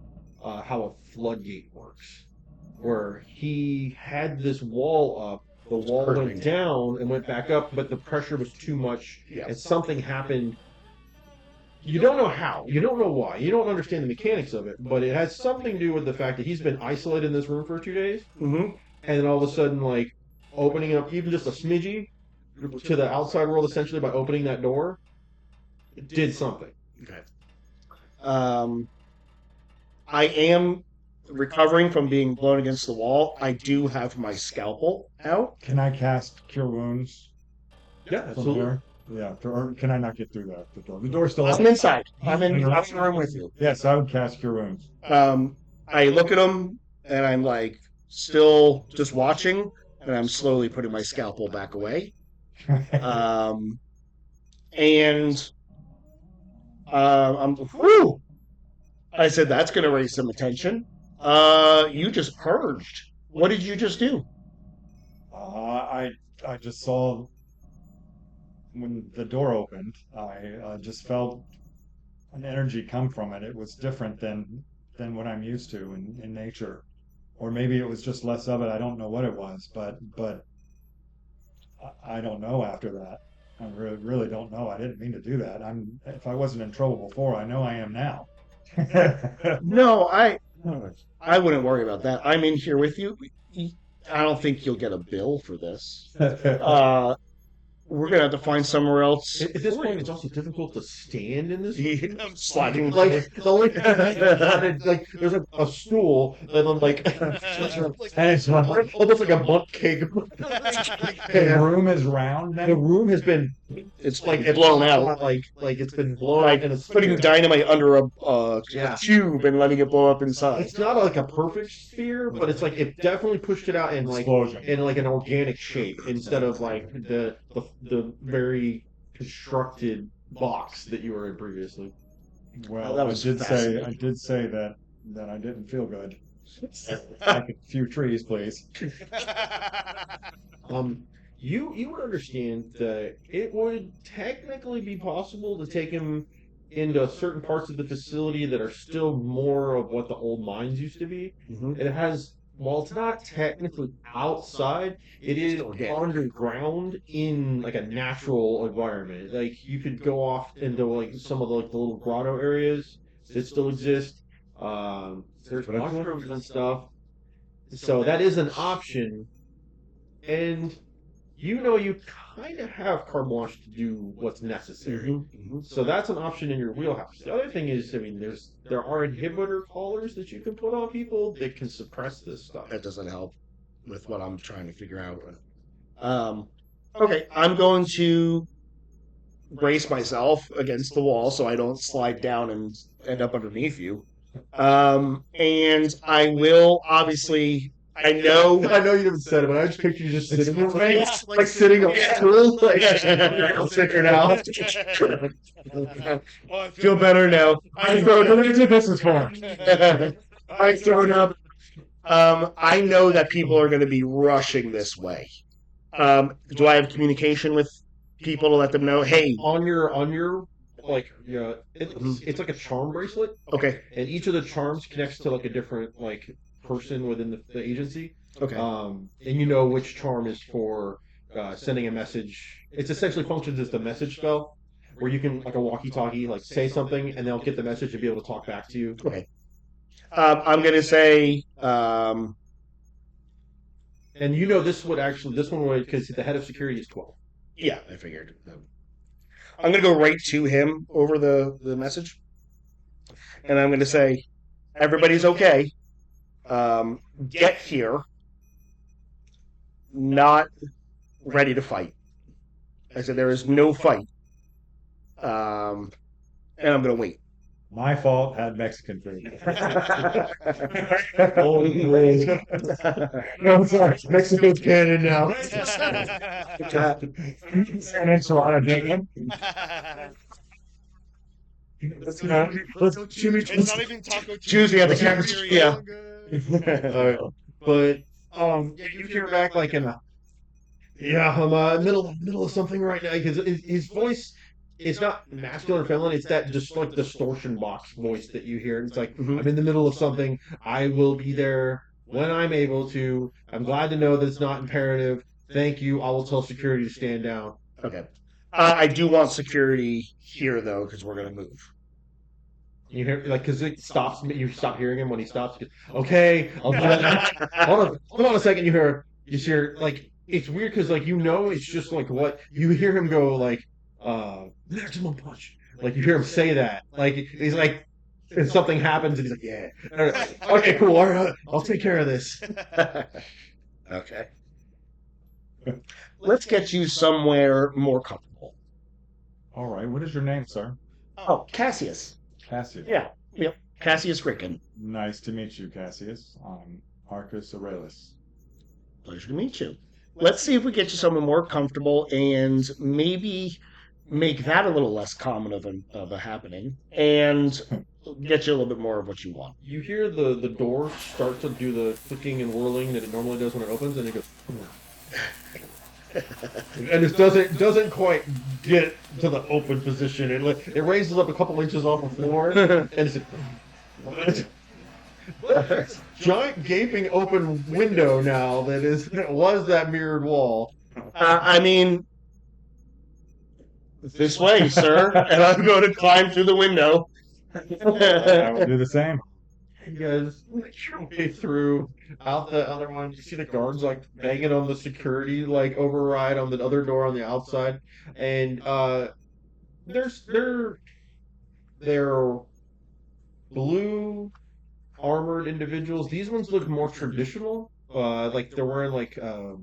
how a floodgate works, where he had this wall up, the wall went down and went back up, but the pressure was too much, Yeah. and something happened. You don't know how, you don't know why, you don't understand the mechanics of it, but it has something to do with the fact that he's been isolated in this room for 2 days, Mm-hmm. and then all of a sudden, like, opening up even just a smidgy to the outside world, essentially by opening that door, it did something. Okay. I am recovering from being blown against the wall. I do have my scalpel out. Can I cast Cure Wounds Yeah, from absolutely. here? Yeah, or can I not get through the door? The door's still I'm open. inside. I'm in the room with you. Yes, I would cast Cure Wounds. I look at him and I'm like still just watching, and I'm slowly putting my scalpel back away. And whew! I said that's going to raise some attention. You just purged. What did you just do? I just saw when the door opened, I just felt an energy come from it. It was different than what I'm used to in nature, or maybe it was just less of it. I don't know what it was, but I don't know after that. I really don't know. I didn't mean to do that. If I wasn't in trouble before, I know I am now. No, I wouldn't worry about that. I'm in here with you. I don't think you'll get a bill for this. We're gonna have to find somewhere else. At this point, it's also difficult to stand in this. I'm sliding. Like the only like there's a stool and then like And it's almost like a butt cake. the room is round now. The room has been It's like like blown out. like it's been blown Like out and it's putting dynamite under a Yeah. tube and letting it blow up inside. It's not like a perfect sphere, but it's like it definitely pushed it out in like Explosion. in like an organic shape instead of like the very constructed box that you were in previously. Well, That was I fascinating. did say that I didn't feel good. Like a few trees, please. You would understand that it would technically be possible to take him into certain parts of the facility that are still more of what the old mines used to be. Mhm. It has while it's not technically outside, it is underground in like a natural environment. Like you could go off into like some of the like the little grotto areas that still exist. There's mushrooms and stuff, so that is an option. And you kind of have carte blanche to do what's necessary. So that's an option in your wheelhouse. The other thing is, I mean, there are inhibitor collars that you can put on people that can suppress this stuff. That doesn't help with what I'm trying to figure out. Okay, I'm going to brace myself against the wall so I don't slide down and end up underneath you. And I will obviously. I know you haven't said it, but I just picture you just sitting there, like sitting on a stool, like I'll figure it out. Feel better now. I throw this is for. I thrown up. I know that people are going to be rushing this way. Do I have communication with people to let them know? Hey, on your like it's like a charm bracelet. Okay. And each of the charms connects to like a different like person within the agency. Okay. And you know which charm is for sending a message. It's essentially functions as the message spell, where you can like a walkie-talkie, like say something, and they'll get the message and be able to talk back to you. Okay. I'm gonna say. And this one would because the head of security is 12. Yeah, I figured. I'm gonna go right to him over the message, and I'm gonna say, everybody's okay. Get here. Not ready to fight. I said there is no fight. And I'm gonna wait. My fault. Had Mexican food. No, sorry. Mexico's canon now. An enchilada, Jacob. It's not even Taco Tuesday at the cafeteria. But you hear back like I'm middle of something right now because his voice is not masculine or feminine. It's that just like distortion box voice that you hear. It's like I'm in the middle of something. I will be there when I'm able to. I'm glad to know that it's not imperative. Thank you. I will tell security to stand down. Okay. I do want security here though because we're gonna move. You hear because it stops. You stop hearing him when he stops. Okay, I'll do that. Hold on a second. You hear like it's weird because like it's just like what you hear him go like maximum punch. Like you hear him say that. Like he's like if something happens and he's like yeah. Okay, cool. All right, I'll take care of this. Okay. Let's get you somewhere more comfortable. All right. What is your name, sir? Oh, Cassius. Cassius. Yeah. Yep. Cassius Ricken. Nice to meet you, Cassius. I'm Arcus Aurelius. Pleasure to meet you. Let's see if we get you somewhere more comfortable and maybe make that a little less common of a happening and get you a little bit more of what you want. You hear the door start to do the clicking and whirling that it normally does when it opens, and it goes. And it doesn't quite get to the open position. It raises up a couple inches off the floor, and it's a giant gaping open window now that was that mirrored wall. I mean, this way, sir, and I'm going to climb through the window. I will do the same. You guys make your way through out the other one. You see the guards like banging on the security like override on the other door on the outside, and they're blue armored individuals. These ones look more traditional. Like they're wearing like a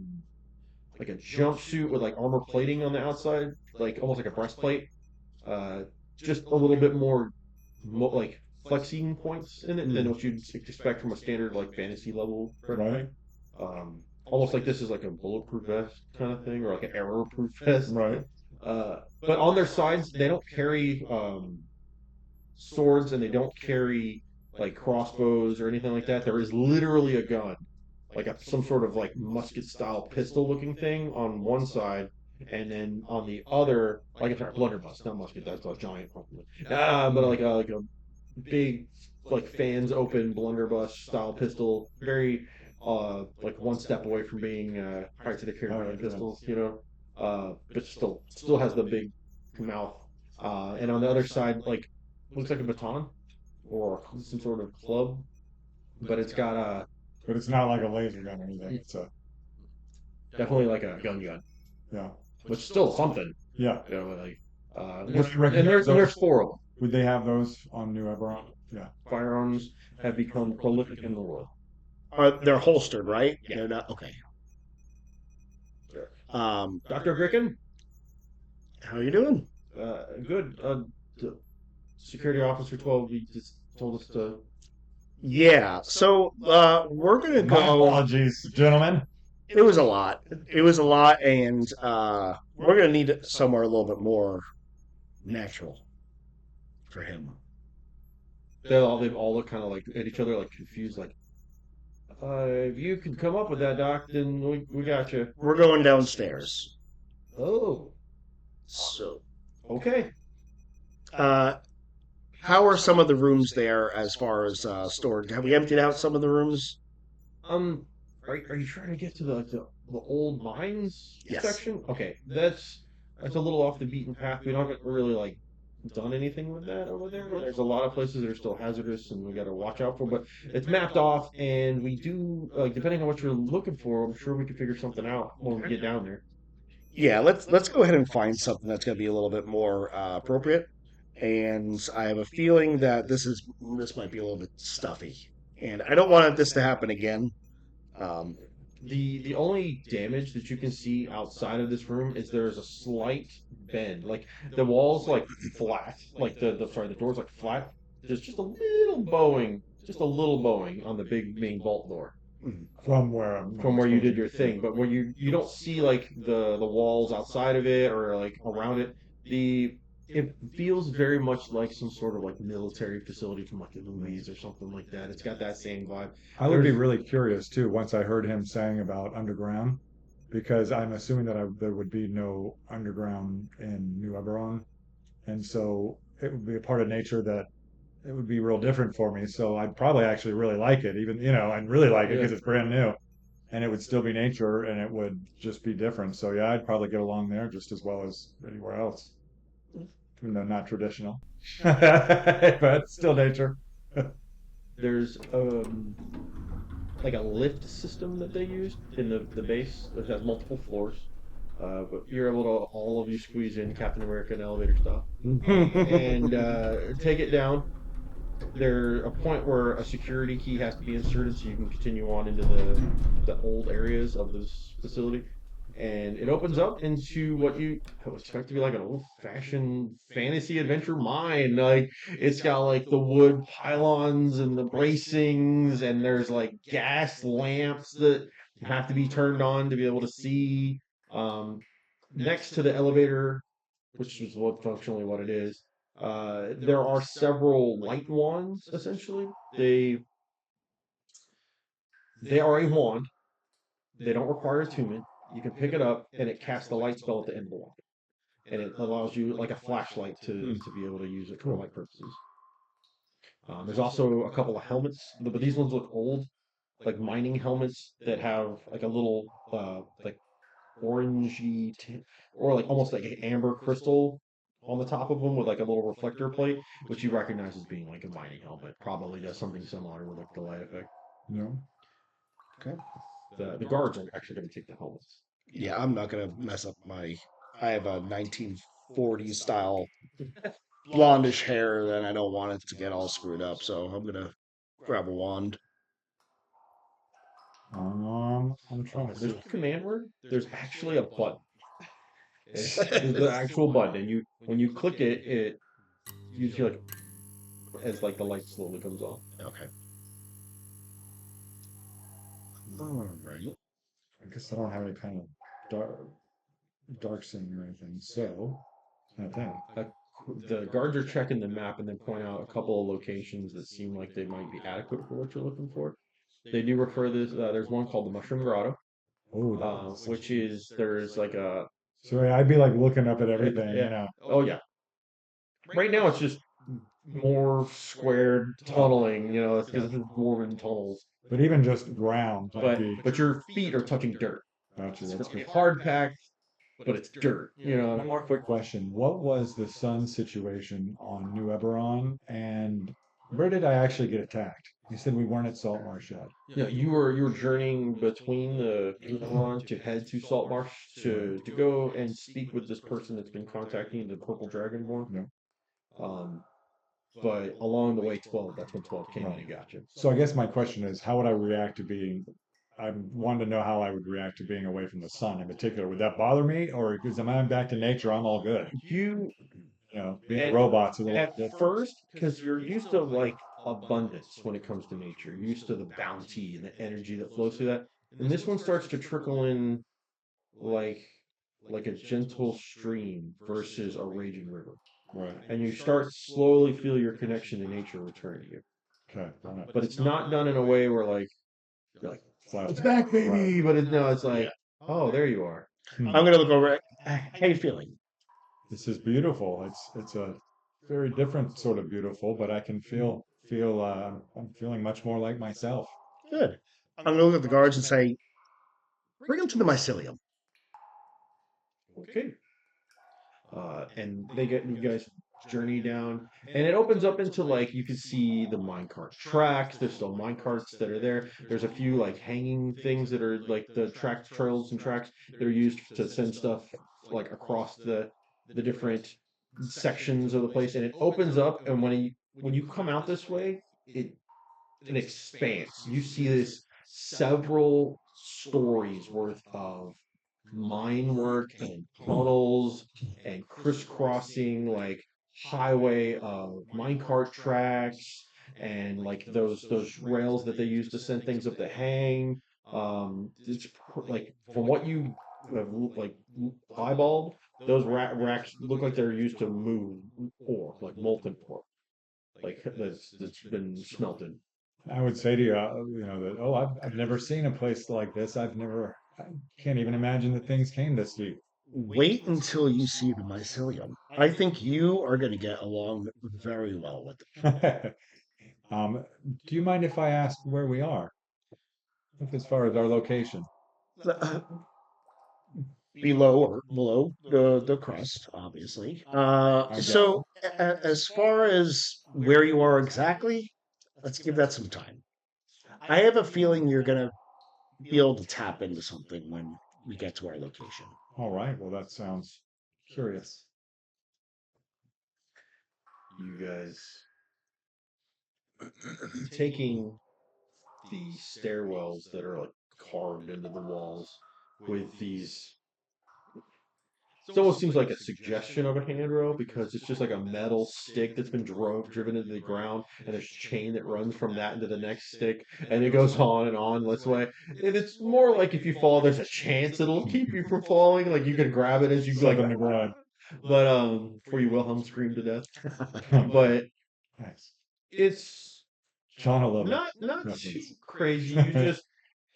jumpsuit with like armor plating on the outside, like almost like a breastplate. Just a little bit more like flexing points in it than what you'd expect from a standard like fantasy level Right. Almost like this is like a bulletproof vest kind of thing, or like an arrow-proof vest. Right. But on their sides, they don't carry swords, and they don't carry like crossbows or anything like that. There is literally a gun, like some sort of like musket-style pistol-looking thing on one side, and then on the other, like a blunderbuss, not musket. That's a giant, but like a big, like fans open blunderbuss style pistol, very like one step away from being Pirates of the Caribbean Okay. pistols, but still has the big mouth. And on the other side, like looks like a baton or some sort of club, but it's got But it's not like a laser gun or anything. It's a definitely like a gun, yeah. which is still something, Yeah. like. Would they And recognize there's those? four of them. Would they have those on New Eberron? Yeah. Firearms have become prolific in the world. They're holstered, right? Yeah. They're not okay. Dr. Gricken, How you doing? good. Security Officer 12, he just told us to. Yeah. So we're gonna My go. apologies, gentlemen. It was a lot. It was a lot, and we're gonna need it somewhere a little bit more natural for him. They've all look kind of like at each other, like confused, like, if you can come up with that, Doc, then we got you. We're going downstairs. Oh, So, okay. uh, how are some of the rooms there as far as storage? Have we emptied out some of the rooms? Um, are you trying to get to the old mines Yes. section? Okay, that's a little off the beaten path. We don't really like done anything with that over there. There's a lot of places that are still hazardous and we got to watch out for, but it's mapped off and we do like depending on what you're looking for, I'm sure we can figure something out when we get down there. Yeah, let's go ahead and find something that's going to be a little bit more appropriate. And I have a feeling that this might be a little bit stuffy, and I don't want this to happen again. Um, The only damage that you can see outside of this room is there's a slight bend. Like the walls like flat. Like the door's like flat. There's just a little bowing on the big main vault door From where from where you did your thing. But where you don't see like the walls outside of it or like around it. The it feels very much like some sort of like military facility from like the movies or something like that. It's got that same vibe. I would be There's really curious too once I heard him saying about underground, because I'm assuming that there would be no underground in New Eberron, and so it would be a part of nature that it would be real different for me. So I'd probably actually really like it, even and really like it yeah. because it's brand new, and it would still be nature, and it would just be different. So yeah, I'd probably get along there just as well as anywhere else, even though not traditional, but still nature. There's like a lift system that they use in the base that has multiple floors. But you're able to all of you squeeze in Captain America and elevator style and take it down. There's a point where a security key has to be inserted so you can continue on into the old areas of this facility. And it opens up into what you would expect to be like an old-fashioned fantasy adventure mine. Like it's got like the wood pylons and the bracings, and there's like gas lamps that have to be turned on to be able to see. Um, Next to the elevator, which is functionally what it is, there are several light wands. Essentially, they are a wand. They don't require attunement. You can pick it up, and it casts the light spell at the end of the wand, and it allows you like a flashlight to be able to use it for light purposes. There's also a couple of helmets, but these ones look old, like mining helmets that have like a little like orangey or like almost like an amber crystal on the top of them with like a little reflector plate, which you recognize as being like a mining helmet. Probably does something similar with like the light effect. No. okay. The guards are actually going to take the helmets. Yeah, I'm not gonna mess up my. I have a 1940s style blondish hair, and I don't want it to get all screwed up. So I'm gonna grab a wand. I'm trying to There's see. no command word. There's actually a button. It's the actual button, and you when you click it, you feel like as like the light slowly comes on. Okay. All right. I guess I don't have any kind of dark seeing or anything. So I think. Uh, the guards are checking the map and then point out a couple of locations that seem like they might be adequate for what you're looking for. They do refer this. There's one called the Mushroom Grotto, Oh, which is there's like a so I'd be like looking up at everything, yeah. Oh yeah. Right now it's just more squared tunneling, because it's dwarven tunnels. But even just ground might be. But your feet are touching dirt. Gotcha, It's that's gonna be good. hard packed, but it's dirt. One more quick question. What was the sun situation on New Eberron, and where did I actually get attacked? You said we weren't at Saltmarsh yet. You were journeying between the Run to head to Saltmarsh to go and speak with this person that's been contacting you, the Purple Dragonborn. Yeah. Um, but along the way, 12. That's when 12 came in and got you. So I guess my question is, how would I react to being? I wanted to know how I would react to being away from the sun in particular. Would that bother me, or because I'm back to nature, I'm all good? You Being a at, robot's a little at different. first, because you're used to like abundance when it comes to nature. You're used to the bounty and the energy that flows through that. And this one starts to trickle in like like a gentle stream versus a raging river. Right. And you start slowly feel your connection to nature return to you. Okay. All right. But it's not done in a way where like you're like, Flash. it's back, baby. Right. But no, it's like, oh, there you are. Hmm. I'm gonna look over. How you feeling? This is beautiful. It's a very different sort of beautiful, but I can feel I'm feeling much more like myself. Good. I'm gonna look at the guards and say, bring them to the mycelium. Okay. And they get you guys journey down, and it opens up into like you can see the minecart tracks. There's still minecarts that are there. There's a few like hanging things that are like the track trails and tracks that are used to send stuff like across the different sections of the place. And it opens up, and when you come out this way, it expands. You see this several stories worth of mine work and tunnels and crisscrossing like highway minecart tracks and like those rails that they use to send things up the hang. Like from what you have like eyeballed, those racks look like they're used to move ore, like molten ore, like that's been smelted. I would say to you, that, oh, I've never seen a place like this. I can't even imagine that things came this deep. Wait until you see the mycelium. I think you are going to get along very well with um, do you mind if I ask where we are, as far as our location? it. Below the crust, obviously. I got So as far as where you are exactly, let's give that some time. I have a feeling you're going to be able to tap into something when we get to our location. All right. Well, that sounds curious. You guys taking the stairwells that are like carved into the walls with these. It almost seems like a suggestion of a handrail because it's just like a metal stick that's been driven into the ground, and there's chain that runs from that into the next stick, and it goes on this way. And it's more like if you fall, there's a chance it'll keep you from falling. Like you can grab it as you like, Something to grab. but before you Wilhelm scream to death. But Nice. it's John, a little. not too Reference. crazy. You just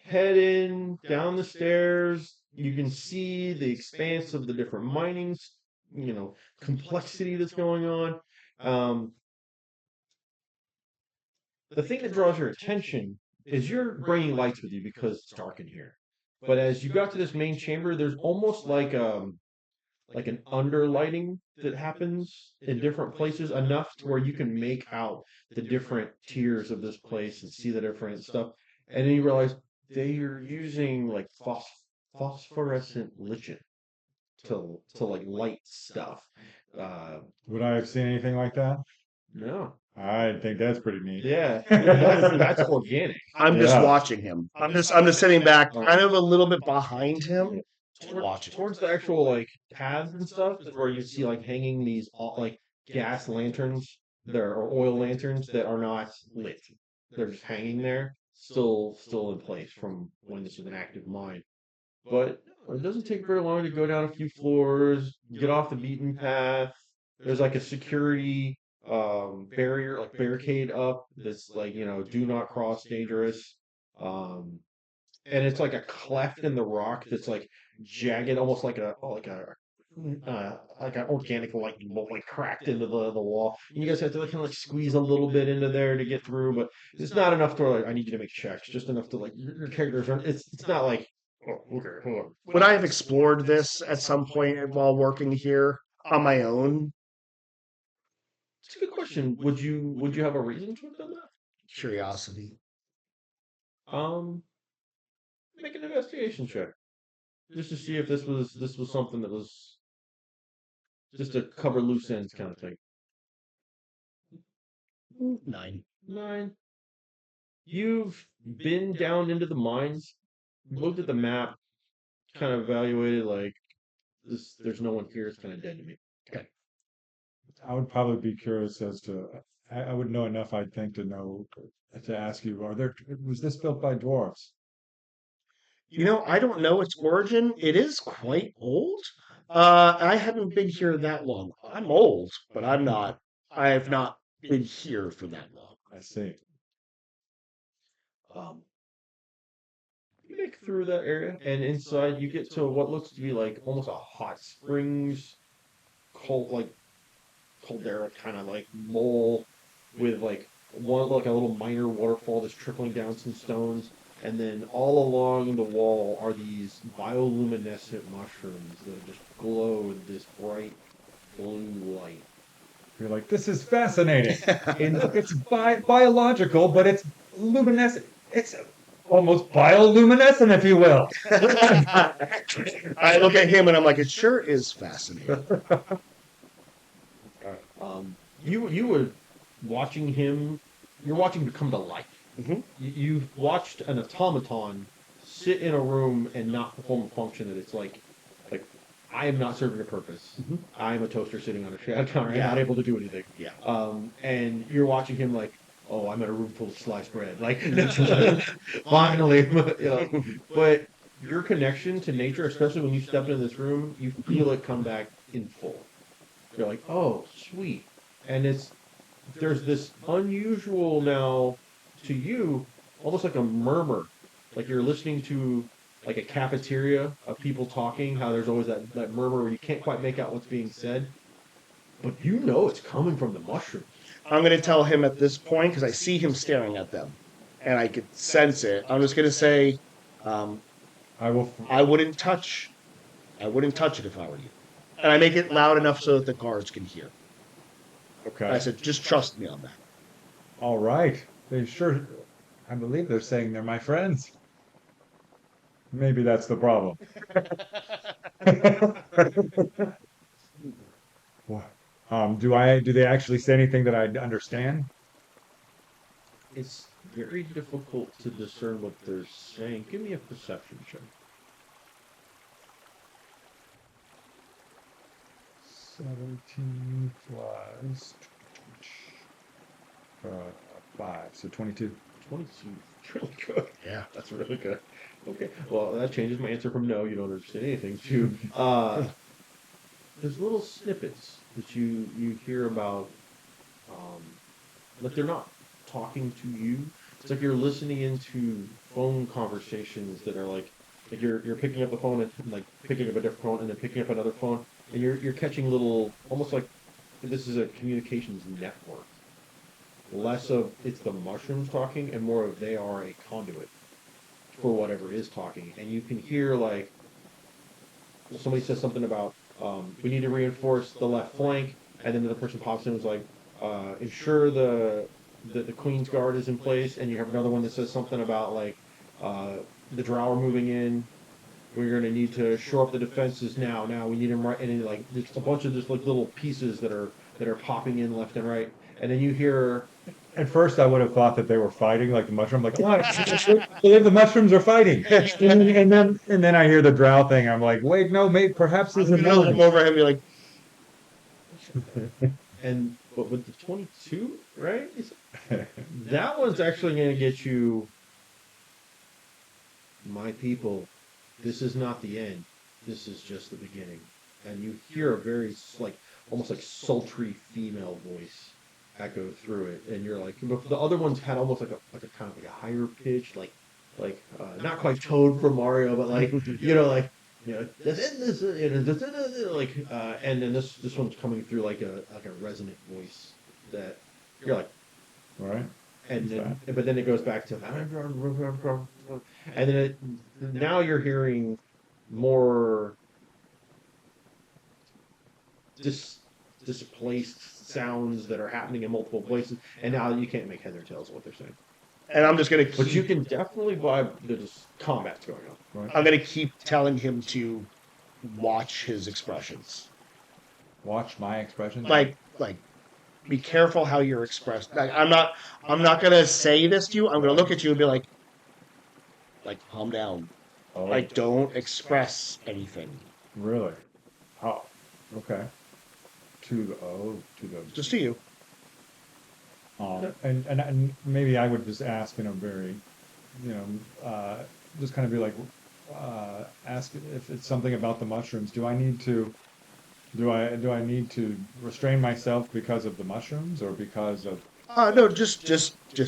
head in down the stairs. You can see the expanse of the different mining, complexity that's going on. Um, the thing that draws your attention is you're bringing lights with you because it's dark in here. But as you got to this main chamber, there's almost like an underlighting that happens in different places enough to where you can make out the different tiers of this place and see the different stuff. And then you realize they are using like phosphorescent lichen to like light stuff. Uh, Would I have seen anything like that? no, I think that's pretty neat. yeah, that's organic. I'm just Yeah. watching him. I'm just sitting back, kind of a little bit behind him, watching. Towards the actual like paths and stuff is where you see like hanging these like gas lanterns there or oil lanterns that are not lit. They're just hanging there, still in place from when this was an active mine. But it doesn't take very long to go down a few floors, get off the beaten path. There's like a security barrier, like barricade up that's like, do not cross, dangerous. Um, and it's like a cleft in the rock that's like jagged, almost like a like an organic lightning bolt like cracked into the wall. And you guys have to like kind of like squeeze a little bit into there to get through, but it's not enough to like I need you to make checks. Just enough to like your characters are. It's not like oh okay hold on. Would I have explored this at some point while working here on my own? It's a good question. Would you have a reason to have done that? Curiosity. Um, Make an investigation check just to see if this was something that was just a cover loose ends kind of thing. 9. 9. You've been down into the mines, looked at the map, kind of evaluated like this. There's no one here. It's kind of dead to me. I would probably be curious as to. I would know enough, I think, to know to ask you: Was this built by dwarves? I don't know its origin. It is quite old. I haven't been here that long. I'm old, but I have not been here for that long. I see. Um, you make through that area, and inside you get to what looks to be like almost a hot springs, like caldera kind of like bowl with like one like a little minor waterfall that's trickling down some stones, and then all along the wall are these bioluminescent mushrooms that just glow with this bright blue light. You're like, this is fascinating. And it's biological, but it's luminescent. It's almost bioluminescent, if you will. I look at him and I'm like, it sure is fascinating. You were watching him. You're watching him come to life. Mhm. You've watched an automaton sit in a room and not perform a function that it's like I am not serving a purpose. Mhm. I am a toaster sitting on a counter. I'm Yeah. not able to do anything. Yeah. And you're watching him like, oh, I'm at a room full of sliced bread. Like, finally, But your connection to nature, especially when you step into this room, you feel it come back in full. You're like, oh, sweet. And there's this unusual now to you, almost like a murmur, like you're listening to like a cafeteria of people talking, how there's always that murmur where you can't quite make out what's being said, but you know it's coming from the mushroom. I'm going to tell him at this point because I see him staring at them and I could sense it. I'm just going to say, I will. I wouldn't touch it if I were you. And I make it loud enough so that the guards can hear. Okay. I said, just trust me on that. All right. They sure. I believe they're saying they're my friends. Maybe that's the problem. What? Do they actually say anything that I understand? It's very difficult to discern what they're saying. Give me a perception check. 17 plus 5, so 22. 22. Really good. Yeah. That's really good. Okay. Well, that changes my answer from no, you don't understand anything, to there's little snippets that you hear about, like they're not talking to you. It's like you're listening into phone conversations that are like you're picking up the phone and like picking up a different phone and then picking up another phone, and you're catching little, almost like this is a communications network. Less of it's the mushrooms talking and more of they are a conduit for whatever is talking. And you can hear like somebody says something about we need to reinforce the left flank, and then the person pops in and is like ensure the Queen's Guard is in place, and you have another one that says something about like the Drow are moving in. We're going to need to shore up the defenses now. Now we need them right, and then, like there's a bunch of just like little pieces that are popping in left and right, and then you hear. At first, I would have thought that they were fighting, like the mushroom. Like, oh, the mushrooms are fighting, and then I hear the drow thing. I'm like, wait, no, mate, perhaps there's a I'm going to look over him and be like, But with the 22, right? That one's actually going to get you, my people. This is not the end. This is just the beginning. And you hear a very like almost like sultry female voice echo through it, and you're like, the other ones had almost like a kind of like a higher pitch, like not quite Toad from Mario, but like like you know, like, and then this one's coming through like a resonant voice that you're like, All right. and What's then but then it goes back to, and then now you're hearing more dis, displaced sounds that are happening in multiple places, and now you can't make heads or tails of what they're saying. And I'm just gonna But you keep, can definitely vibe there's combat's going on. Right. I'm gonna keep telling him to watch his expressions. Watch my expression. Like be careful how you're expressed. Like, I'm not gonna say this to you. I'm gonna look at you and be like calm down. Oh, Like don't express anything. really? Oh, okay. To the. Just to you. And maybe I would just ask in a very, you know, just kind of be like, ask if it's something about the mushrooms. Do I need to restrain myself because of the mushrooms or because of No, just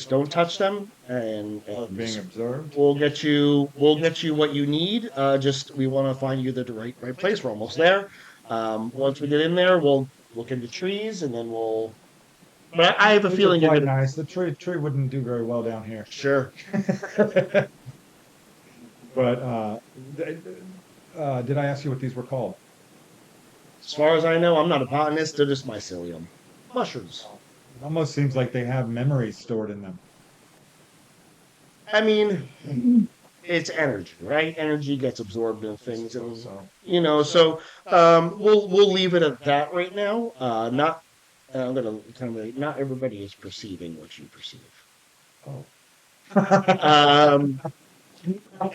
don't touch them, and being observed? we'll get you what you need. Just we want to find you the right place. We're almost there. Once we get in there, we'll look into trees, and then we'll. But I have a These are feeling you're quite gonna. nice. The tree wouldn't do very well down here. Sure. But did I ask you what these were called? As far as I know, I'm not a botanist. They're just mycelium mushrooms. It almost seems like they have memories stored in them. I mean, it's energy, right? Energy gets absorbed in things, and So, so we'll leave it at that right now. Not I'm gonna kind of like, not everybody is perceiving what you perceive. oh. Um,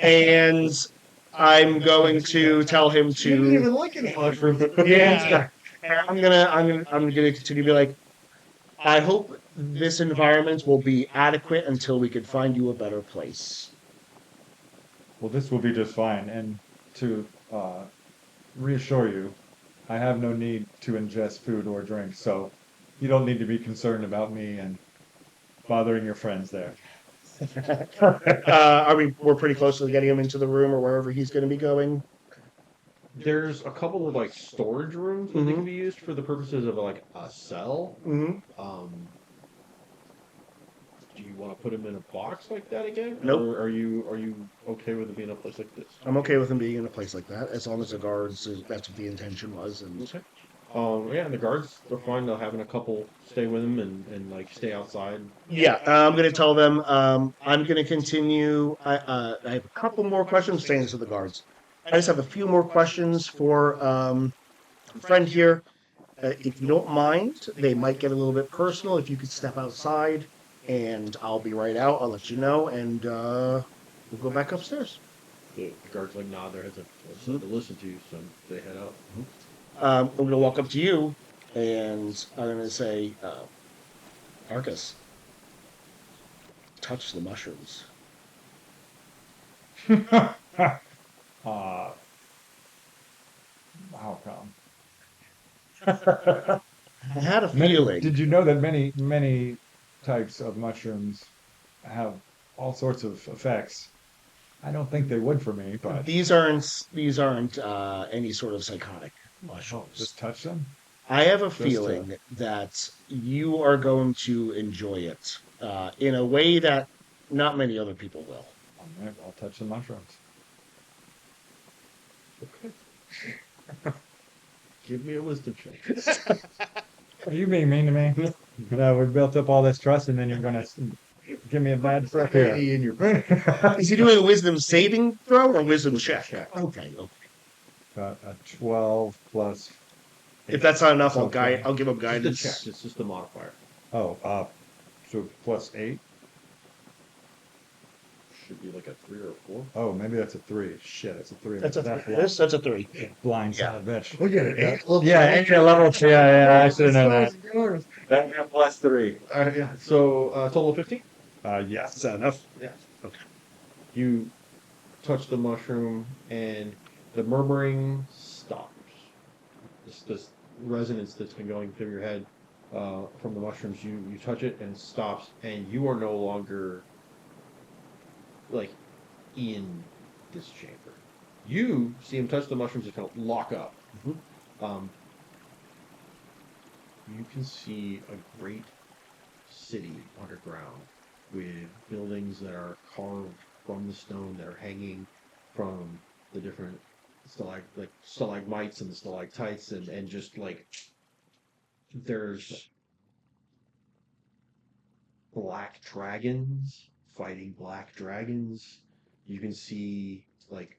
and I'm going to tell him You didn't to. even like any mushrooms. Yeah, I'm gonna continue to be like. I hope this environment will be adequate until we can find you a better place. Well, this will be just fine. And to reassure you, I have no need to ingest food or drink, so you don't need to be concerned about me and bothering your friends there. We're pretty close to getting him into the room or wherever he's going to be going. There's a couple of like storage rooms that they can be used for the purposes of like a cell. Mm-hmm. Do you want to put him in a box like that again? Nope. Or are you okay with it being a place like this? I'm okay with him being in a place like that, as long as the guards, that's what the intention was. And Okay. Yeah, and the guards, they're fine. They'll having a couple stay with him and like stay outside. yeah, I'm going to tell them. I'm going to continue. I have a couple more questions. Saying to the guards, I just have a few more questions for a friend here. If you don't mind, they might get a little bit personal. If you could step outside, and I'll be right out. I'll let you know, and we'll go back upstairs. The guards like nod their heads to listen to you, so they head out. I'm going to walk up to you, and I'm going to say, Arcus, touch the mushrooms. How come? I had a feeling. Did you know that many types of mushrooms have all sorts of effects? I don't think they would for me, but These aren't any sort of psychotic mushrooms. just touch them. I have a feeling that you are going to enjoy it in a way that not many other people will. All right, I'll touch the mushrooms. Okay. Give me a wisdom check. Are you being mean to me? No, we built up all this trust, and then you're gonna give me a bad trip here. In your Is he doing a wisdom saving throw or wisdom check? check. Okay. A 12 plus. If that's not enough, I'll Okay. I'll give him Just a guidance. check. It's just a modifier. Oh, so plus 8. Should be like a 3 or a 4. Oh, maybe that's a 3. Shit, it's a 3. That's a That this. That's a 3. blind son of a bitch. We get it. Yeah, level 2. Yeah, I should have known that. That plus 3. Yeah. So total of 15. Yes. Is that enough? Yeah. Okay. You touch the mushroom, and the murmuring stops. This resonance that's been going through your head from the mushrooms. You touch it, and it stops, and you are no longer like in this chamber. You see him touch the mushrooms and kind of lock up. Mhm. Um, you can see a great city underground with buildings that are carved from the stone that are hanging from the different stalagmites and the stalactites and just like there's black dragons fighting black dragons. You can see like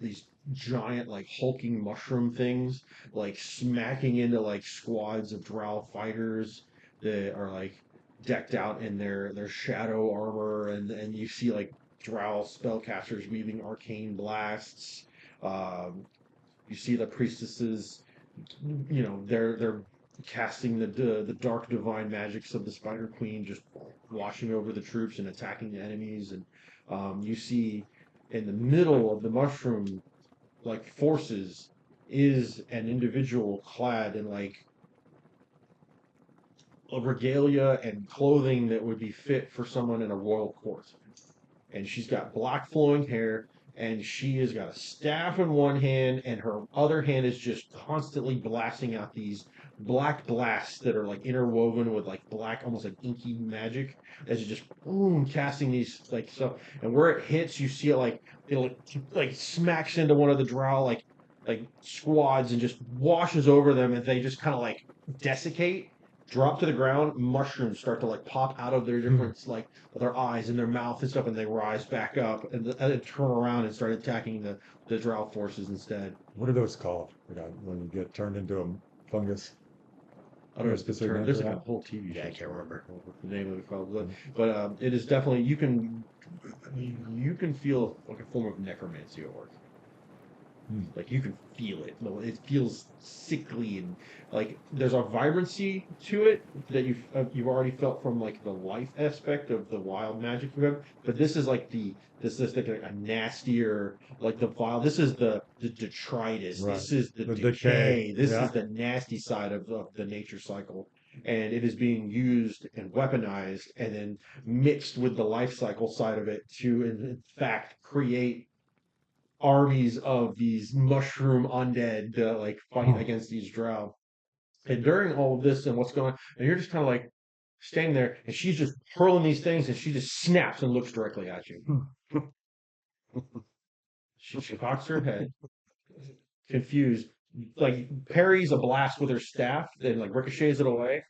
these giant like hulking mushroom things like smacking into like squads of drow fighters that are like decked out in their shadow armor and you see like drow spellcasters weaving arcane blasts. You see the priestesses, they're casting the dark divine magics of the Spider Queen, just washing over the troops and attacking the enemies. And you see in the middle of the mushroom like forces is an individual clad in like a regalia and clothing that would be fit for someone in a royal court. And she's got black flowing hair, and she has got a staff in one hand, and her other hand is just constantly blasting out these black blasts that are like interwoven with like black, almost like inky magic, as it just boom casting these like stuff. And where it hits, you see it like smacks into one of the drow like squads and just washes over them, and they just kind of like desiccate, drop to the ground. Mushrooms start to like pop out of their different like their eyes and their mouth and stuff, and they rise back up and then turn around and start attacking the drow forces instead. What are those called? When you get turned into a fungus? I don't know. Specific name There's for like a that? whole TV show. Yeah, I can't remember. What the name of it called, but it is definitely you can feel like a form of necromancy at work. Like you can feel it. It feels sickly and like there's a vibrancy to it that you've already felt from like the life aspect of the wild magic you have. But this is like this is like a nastier like the vile. This is the detritus. Right. This is the The decay. decay. This Yeah. is the nasty side of the nature cycle. And it is being used and weaponized and then mixed with the life cycle side of it to in fact create armies of these mushroom undead like fight against these drow. And during all of this and what's going on, and you're just kind of like standing there, and she's just hurling these things, and she just snaps and looks directly at you. She cocks her head, confused, like parries a blast with her staff, then like ricochets it away,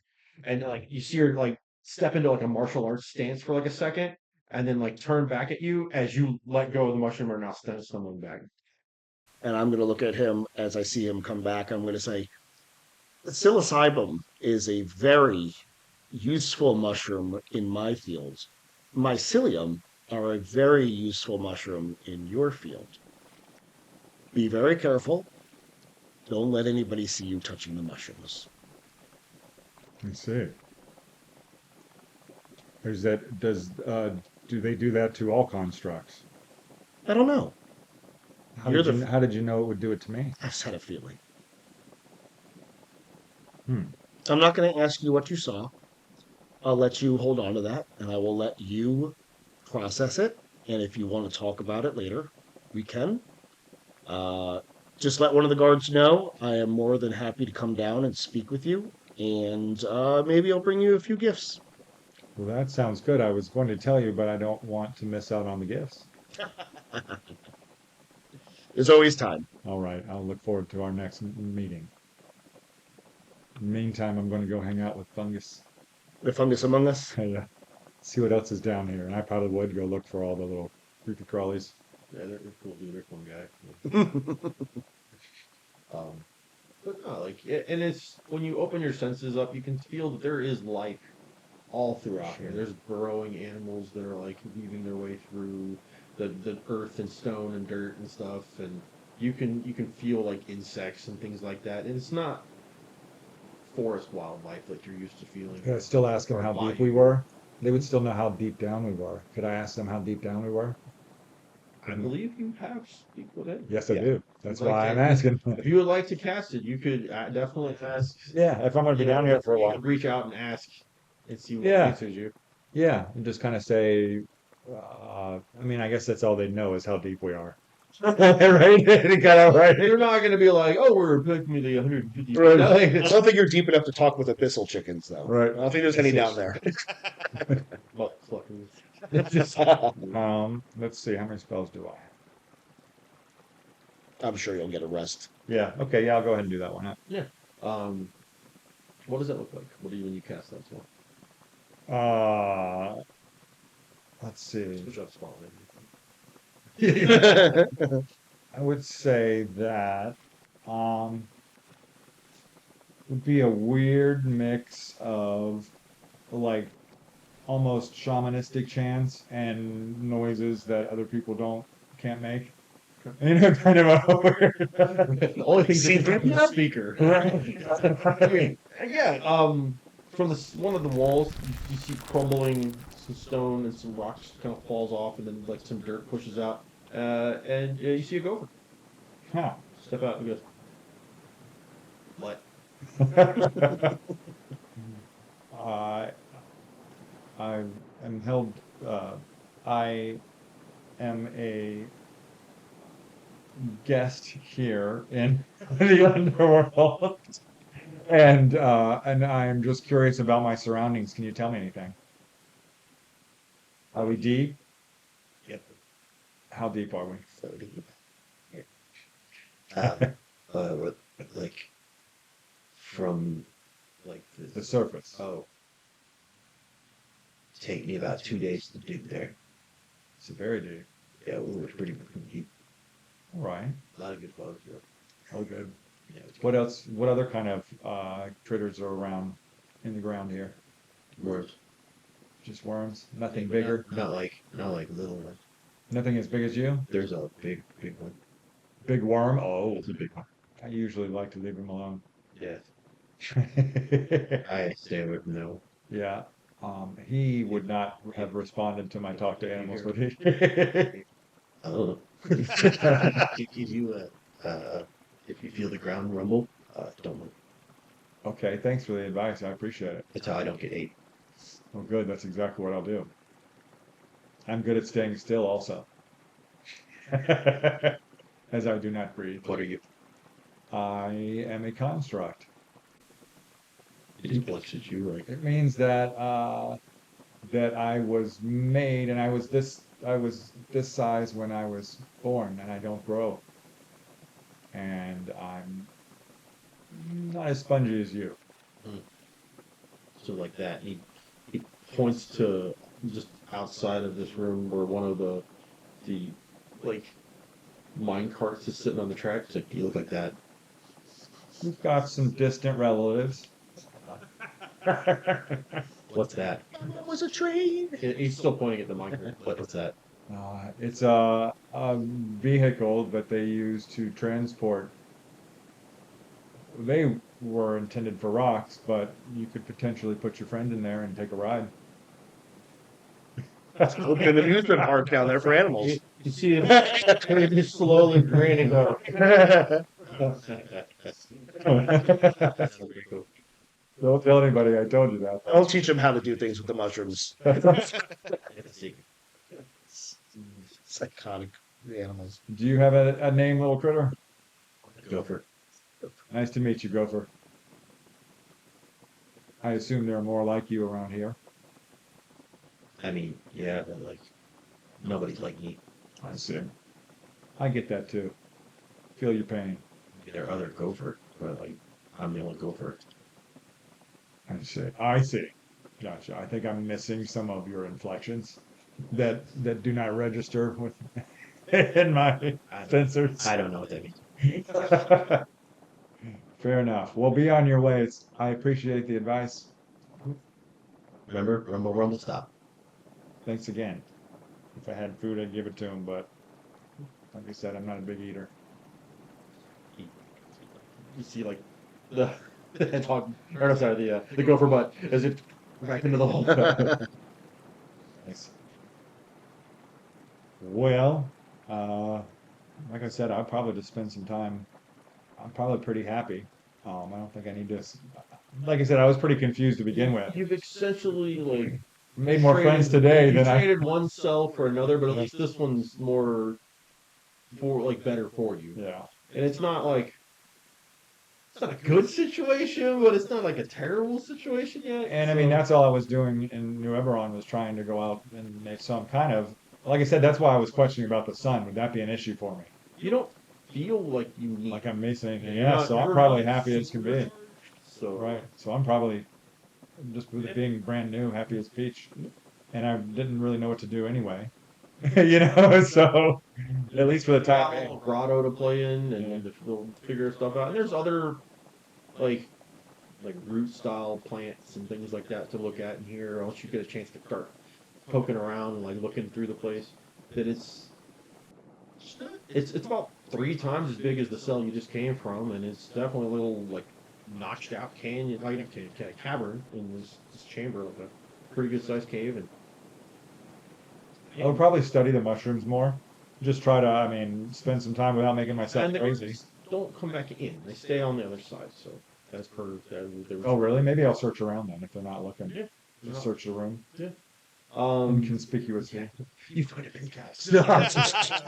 and like you see her like step into like a martial arts stance for like a second, and then like turn back at you as you let go of the mushroom and are now stumbling back. And I'm going to look at him as I see him come back. I'm going to say, psilocybin is a very useful mushroom in my field. Mycelium are a very useful mushroom in your field. Be very careful. Don't let anybody see you touching the mushrooms. I see. Do they do that to all constructs? I don't know. How did you know it would do it to me? I just had a feeling. Hmm. I'm not going to ask you what you saw. I'll let you hold on to that, and I will let you process it. And if you want to talk about it later, we can. Just let one of the guards know. I am more than happy to come down and speak with you, and maybe I'll bring you a few gifts. Well, that sounds good. I was going to tell you, but I don't want to miss out on the gifts. There's always time. All right, I'll look forward to our next meeting. In the meantime, I'm going to go hang out with Fungus. The fungus among us. Yeah. See what else is down here. And I probably would go look for all the little creepy crawlies. Yeah, they're cool dude. They're fun guy. But no, like, and it's when you open your senses up, you can feel that there is life all throughout here. There's burrowing animals that are like weaving their way through the earth and stone and dirt and stuff, and you can feel like insects and things like that. And it's not forest wildlife like you're used to feeling. Could I still ask them Or how deep bayou. we were? They would still know how deep down we were. Could I ask them how deep down we were? I believe you have speak with it. Yes, I Yeah. do. That's Like why I'm that. asking. If you would like to cast it, you could definitely ask. Yeah, if I'm going to be down here for a you while. could reach out and ask and see what Yeah. answers you. Yeah, and just kind of say, I mean, I guess that's all they know is how deep we are. Right? It got out right. They're not going to be like, oh, we're picking me the 150. Right. No, I don't think you're deep enough to talk with abyssal chickens, though. Right. I don't think there's any down there. Motherfuckers. Let's see. How many spells do I have? I'm sure you'll get a rest. Yeah. Okay. Yeah, I'll go ahead and do that one. What does that look like? What do you when you cast that spell? Let's see. Good job spelling I would say that would be a weird mix of like almost shamanistic chants and noises that other people can't make. You know, kind of a weird. The only thing that can happen is the speaker. Yeah. From one of the walls, you see crumbling some stone and some rocks kind of falls off, and then like some dirt pushes out, and you see a gopher Huh. step out and goes, "What?" I am held. I am a guest here in the underworld, and I'm just curious about my surroundings. Can you tell me anything? Are we deep? Yep. How deep are we? So deep. Like from like The surface. Oh. Take me about 2 days to dig there. It's very deep. Yeah, it was pretty deep. All right. A lot of good bugs. Yeah. Oh, good. Yeah, it's What else? What other kind of critters are around in the ground here? worms. Just worms? Nothing bigger? Not like little ones. Nothing as big as you? There's a big one. Big worm? Oh, It's a big one. I usually like to leave him alone. Yeah. I stay away from that one. Yeah. He would not have responded to my talk to animals, would he? Oh. If you feel the ground rumble, don't move. Okay, thanks for the advice. I appreciate it. That's how I don't get ate. Oh, good. That's exactly what I'll do. I'm good at staying still also. As I do not breathe. What are you? I am a construct. It just blinks at you, right? It means that that I was made and I was this size when I was born and I don't grow. And I'm not as spongy as you. So like that, he points to just outside of this room where one of the like mine carts is sitting on the tracks. Like you look like that. We've got some distant relatives. What's that? It was a train. He's still pointing at the mine cart. What's that? It's a vehicle that they use to transport. They were intended for rocks, but you could potentially put your friend in there and take a ride. Look at the amusement park down there for animals. You see him just slowly grinning up. Don't tell anybody I told you that. I'll teach them how to do things with the mushrooms. Psychotic animals. Do you have a name, little critter? Gopher. Nice to meet you, Gopher. I assume there are more like you around here. I mean, yeah, but like nobody's like me. I see. I get that too. Feel your pain. There are other gopher, but like I'm the only gopher. I see. I see. Gotcha. I think I'm missing some of your inflections that do not register with in my sensors. I don't know what that means. Fair enough. Well, be on your way. I appreciate the advice. Remember, rumble, rumble, stop. Thanks again. If I had food, I'd give it to him, but like I said, I'm not a big eater. You see, like the hedgehog, or no, sorry, the gopher butt as it back into the hole. Nice. Well, like I said, I'll probably just spend some time. I'm probably pretty happy. I don't think I need to. Like I said, I was pretty confused to begin with. You've essentially like Made more friends today you than I. traded one cell for another, but at least this one's more for like better for you. Yeah. And it's not like it's not a good situation, but it's not like a terrible situation yet. And I mean, that's all I was doing in New Eberron was trying to go out and make some kind of, like I said, that's why I was questioning about the sun. Would that be an issue for me? you don't feel like you need Like I'm missing anything? you're Yeah, not so I'm you're probably not happy as can super be. charged. So Right. So I'm probably just with it being brand new, happy as peach. And I didn't really know what to do anyway. So at least for the time being. grotto to play in Yeah. and to figure stuff out. And there's other like root style plants and things like that to look at in here. Once you get a chance to start poking around and like looking through the place, that it's about 3 times as big as the cell you just came from, and it's definitely a little like notched out canyon, like a cavern in this chamber, like a pretty good sized cave. And I would probably study the mushrooms more. Just try to, I mean, spend some time without making myself and the crazy. guards don't come back in; they stay on the other side. So as per Oh, really? Maybe I'll search around then if they're not looking. Yeah. Just search the room. Um, Inconspicuously. you find a big house.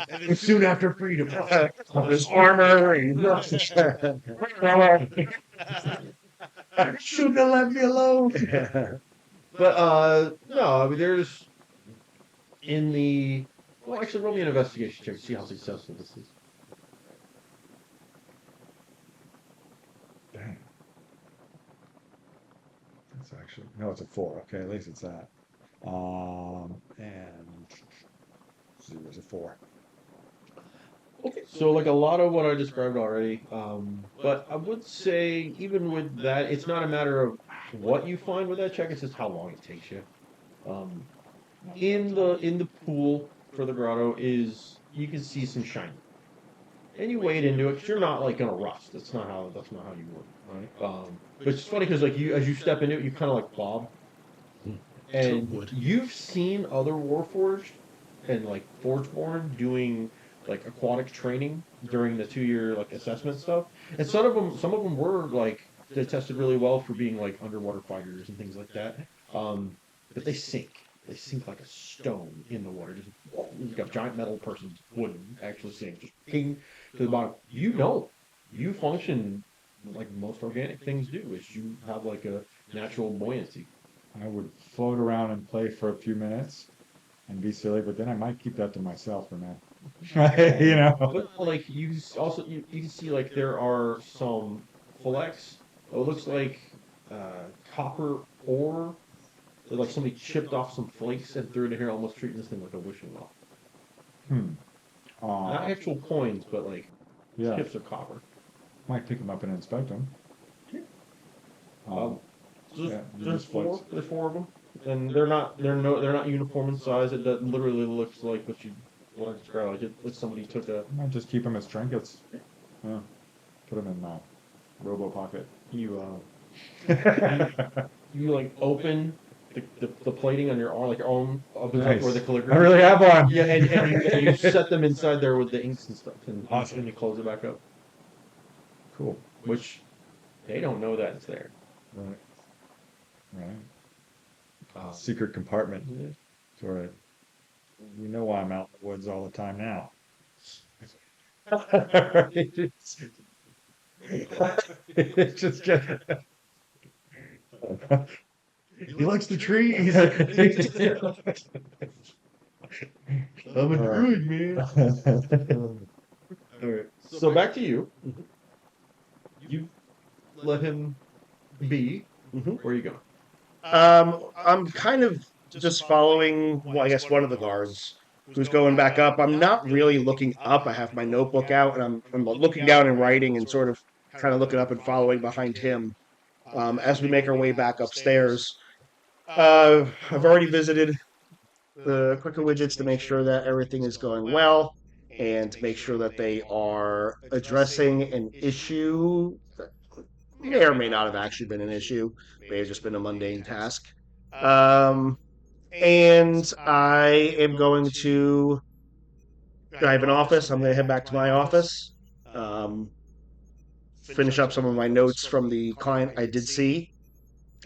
And soon after freedom. There's armor and Shouldn't have left me alone. But no, I mean there's in the well, actually roll me an investigation check to see how successful this is. Dang. That's actually no, it's a 4. Okay, at least it's that. And 0 is a 4. Okay, so like a lot of what I described already, but I would say even with that, it's not a matter of what you find with that check; it's just how long it takes you. Um, in the pool for the grotto is you can see some shiny, and you wade into it because you're not like gonna rust. That's not how you work, right? But it's funny because like you as you step into it, you kind of like bob, and wood. you've seen other Warforged and like Forgeborn doing like aquatic training during the 2-year like assessment stuff, and some of them were like they tested really well for being like underwater fighters and things like that. But they sink. They sink like a stone in the water. Just like a giant metal person wouldn't actually sink. Just ping to the bottom. You don't. You function like most organic things do. Is you have like a natural buoyancy. I would float around and play for a few minutes and be silly, but then I might keep that to myself for now. But like you can see like there are some flecks. It looks like copper ore. Like somebody chipped off some flakes and threw it in here, almost treating this thing like a wishing well. Hmm. Not actual coins, but like Yeah, chips of copper. might pick them up and inspect them. So yeah, there's just four. flakes. There's 4 of them, and they're not uniform in size. It literally looks like what I described. Like if somebody took a I might just keep them as trinkets. Yeah. Put them in my robo pocket. you you like open the plating on your arm, like your arm up and Nice. where the I calligraphy. really have one. Yeah, and you set them inside there with the inks and stuff, and Awesome. then you close it back up. Cool. Which they don't know that it's there. Right. Right. Secret compartment. Yeah. Sort of. You know why I'm out in the woods all the time now. It's just get. He likes the trees. I'm a druid, man. All right. So back to you. You let him be. Mhm. Where are you going? I'm kind of just following, well, I guess one of the guards who's going back up. I'm not really looking up. I have my notebook out and I'm looking down and writing and sort of kind of looking up and following behind him as we make our way back upstairs. I've already visited the quicker widgets to make sure that everything is going well and to make sure that they are addressing an issue that may or may not have actually been an issue, may have just been a mundane task. And I am going to. I have an office. I'm going to head back to my office. Finish up some of my notes from the client I did see,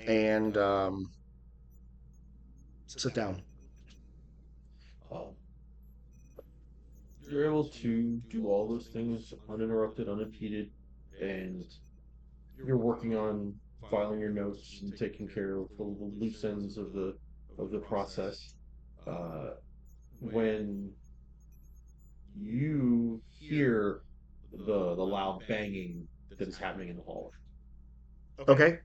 and sit down. Oh. you're able to do all those things uninterrupted, unimpeded, and you're working on filing your notes and taking care of the loose ends of the process. Uh, when you hear the loud banging that is happening in the hallway. Okay.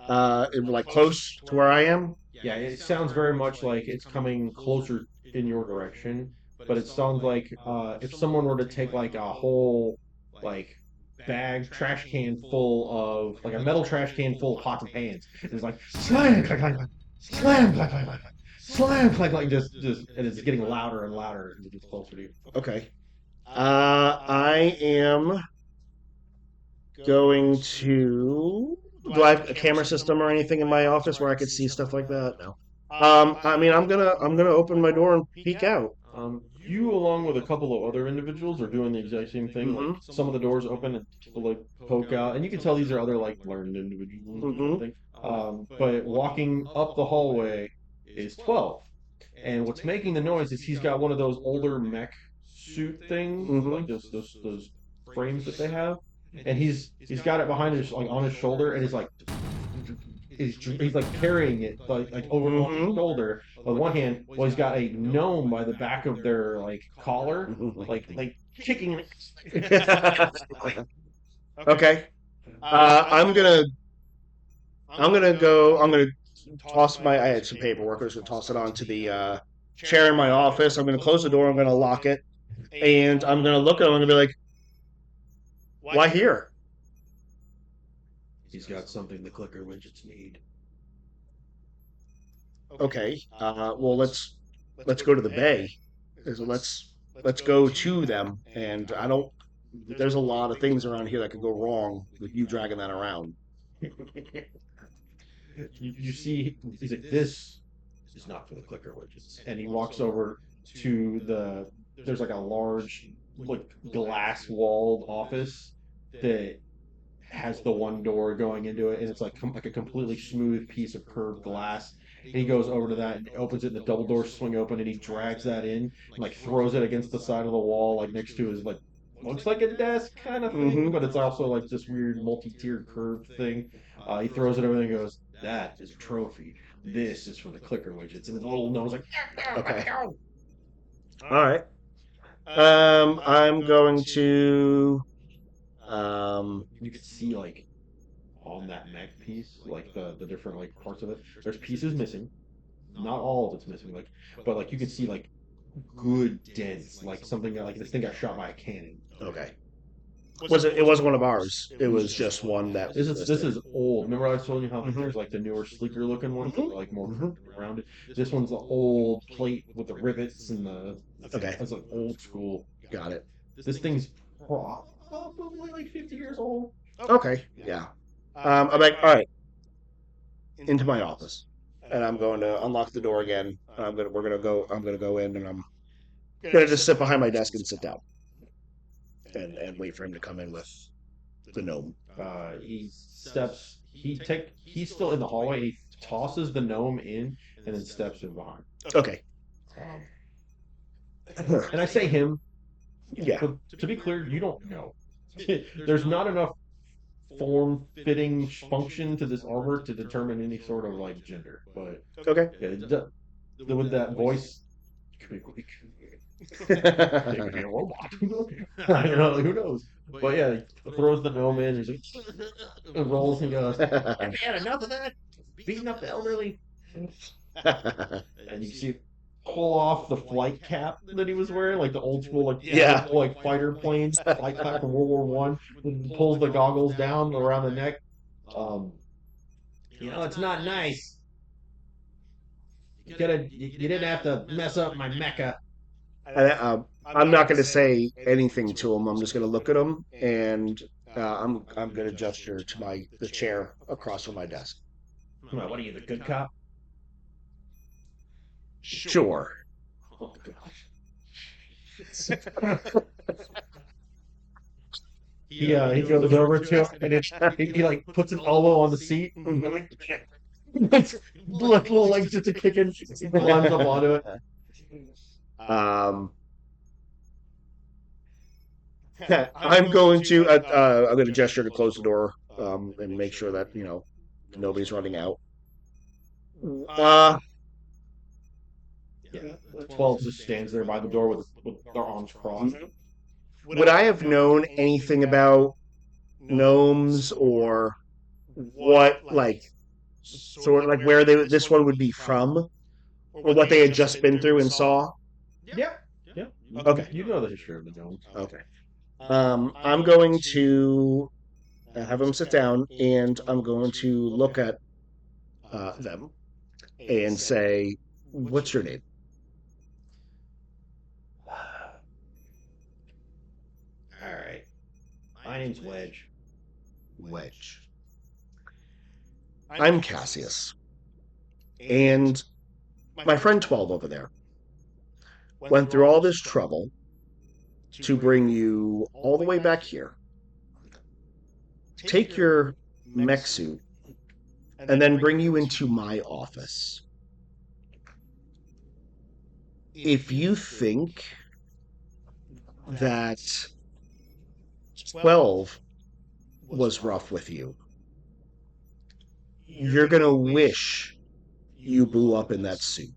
Like close to where I am. Yeah, it sounds very much like it's coming closer in your direction, but it sounds like if someone were to take like a whole like bag trash can full of like a metal trash can full of pots and pans. It's like slam clack clack clack, slam clack clack clack, slam clack clack, just and it's getting louder and louder as it gets closer to you. Okay. I am going to. Do I have a camera system or anything in my office where I could see stuff like that? No. I mean, I'm gonna open my door and peek out. You, along with a couple of other individuals, are doing the exact same thing. Like some of the doors open and people like poke out, and you can tell these are other like learned individuals. Or something. But walking up the hallway is 12, and what's making the noise is he's got one of those older mech suit things, like those frames that they have, and he's got it behind his like on his shoulder, and he's like carrying it like over his shoulder with one hand, while he's got a gnome by the back of their like collar, like kicking it. Okay. I'm gonna toss my. I had some paperwork. I was gonna toss it onto the chair in my office. I'm gonna close the door. I'm gonna lock it, and I'm gonna look at him. I'm gonna be like, "Why here?" He's got something the clicker widgets need. Okay. Well, let's go to the bay. So let's go to them. And I don't. There's a lot of things around here that could go wrong with you dragging that around. You see, he's like, this is not for the clicker widgets, and he walks over to there's like a large like glass walled office that has the one door going into it, and it's like a completely smooth piece of curved glass. And he goes over to that and opens it, and the double doors swing open, and he drags that in and like throws it against the side of the wall, like next to his like looks like a desk kind of thing, but it's also like this weird multi-tiered curved thing. He throws it over there and goes, "That is a trophy. This is for the clicker widgets." And his little nose like, okay. All right. I'm going to. You can see like on that mech piece, like the different like parts of it. There's pieces missing. Not all of it's missing, like, but like you can see like good dents, like something that like this thing got shot by a cannon. Okay. It wasn't one of ours. It was just one that. This is old. Remember I was telling you how there's like the newer, sleeker looking ones, that are, like more rounded. This one's the old plate with the rivets and the. Okay. It's like old school. Got it. This thing's probably like 50 years old. Okay. Yeah. I'm like, all right. Into my office, and I'm going to unlock the door again. I'm gonna go in, and I'm gonna just sit behind my desk and sit down, and wait for him to come in with the gnome. He's still in the hallway. He tosses the gnome in and then steps in behind. Okay. And I say him. Yeah. To be clear, you don't know. There's not enough form-fitting function to this armor to determine any sort of like gender. But Okay. yeah, with that voice, it could be a robot. I don't know. Who knows? But yeah, he throws the gnome in. He's like, rolls and goes. "Have you had enough of that? Beating up the elderly." And you see pull off the flight cap that he was wearing, like the old school, like fighter planes flight cap from World War One. And pulls the goggles down around the neck. It's not nice. You didn't have to mess up my mecha. I'm not going to say anything to him. I'm just going to look at him, and I'm going to gesture to the chair across from my desk. What are you, the good cop? Sure. Oh gosh. He goes over to him and he like puts an elbow on the seat. Little legs just a kicking. He climbs up onto it. I'm going to gesture to close the door and make sure that nobody's running out. Yeah, 12 just stands there by the door with their arms crossed. Would I have known anything about gnomes or what, like, sort of like where this one would be from, or what they had just been through and saw? Yeah, yeah. Okay. You know the history of the gnomes. Okay. I'm going to have them sit down, and I'm going to look at them and say, "What's your name?" All right. My name's Wedge. Wedge. I'm Cassius, and my friend 12 over there went through all this trouble to bring you all the way back here. Take your mech suit and then bring you into my office. If you think that 12 was rough with you, you're going to wish you blew up in that suit.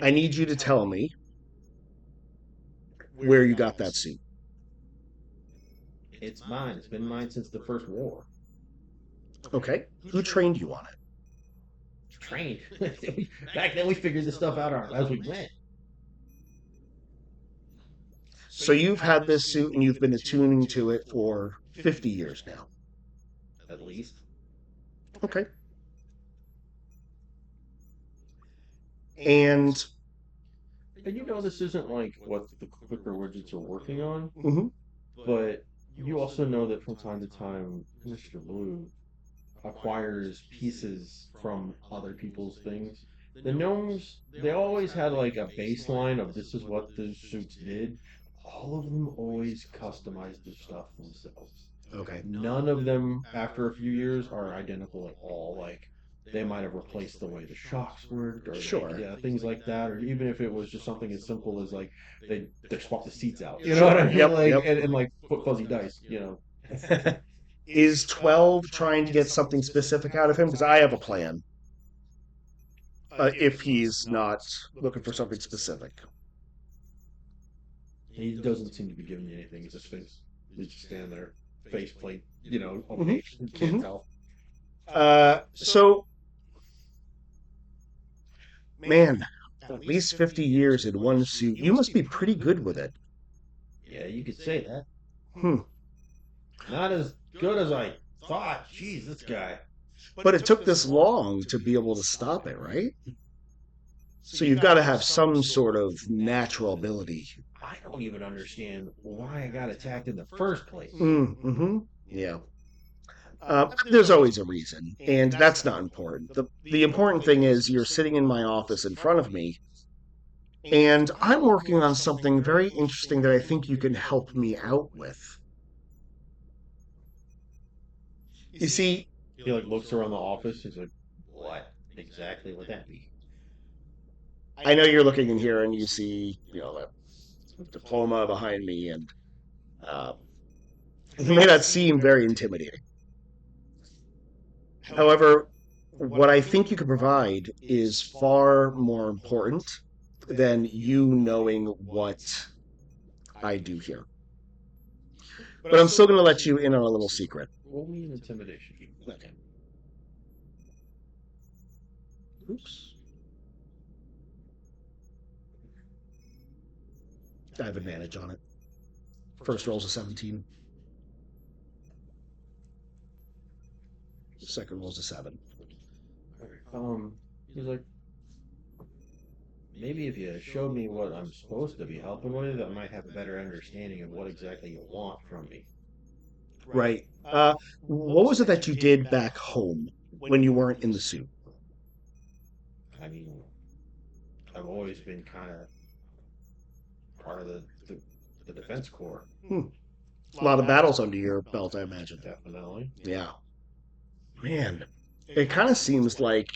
I need you to tell me where you got that suit. It's mine. It's been mine since the first war. Okay. Who trained you on it? Trained. Back then we figured this stuff out as we went. So you've had this suit and you've been attuning to it for 50 years now. At least. Okay. And you know this isn't like what the clicker widgets are working on, mhm. but you also know that from time to time Mr. Blue acquires pieces from other people's things. The gnomes, they always had like a baseline of this is what the suits did. All of them always customized their stuff themselves. Okay. None of them, after a few years, are identical at all. Like, they might have replaced the way the shocks worked, or Sure. like, yeah, things like that. Or even if it was just something as simple as like they swapped the seats out. You know what I mean? Yep, Like, yep. and like put fuzzy dice. You know. Is 12 trying to get something specific out of him? Because I have a plan. If he's not looking for something specific. He doesn't seem to be giving you anything. He's a sphinx. He's just standing there, faceplate. You know, can't tell. So, man, at least 50 years in one suit. You must be pretty good with it. Yeah, you could say that. Hmm. Not as good as I thought. Jeez, this guy. But it took this long to be able to stop it, right? So you've got to have some sort of natural ability. I don't even understand why I got attacked in the first place. Mm-hmm. Yeah. There's always a reason, and that's not important. The important thing is you're sitting in my office in front of me, and I'm working on something very interesting that I think you can help me out with. You see, He like looks around the office. He's like, "What exactly would that be?" I know you're looking in here and you see, that diploma behind me, and it may not seem very intimidating. However, what I think you can provide is far more important than you knowing what I do here. But I'm still going to let you in on a little secret. Roll me an intimidation. Okay. Oops. I have advantage on it. First roll's a 17. Second roll's a 7. He's like, maybe if you showed me what I'm supposed to be helping with, I might have a better understanding of what exactly you want from me. Right. What was it that you did back home when you weren't in the suit? I mean, I've always been kind of part of the defense corps. A lot of battles under your belt, I imagine. Definitely. Yeah. Man, it kind of seems like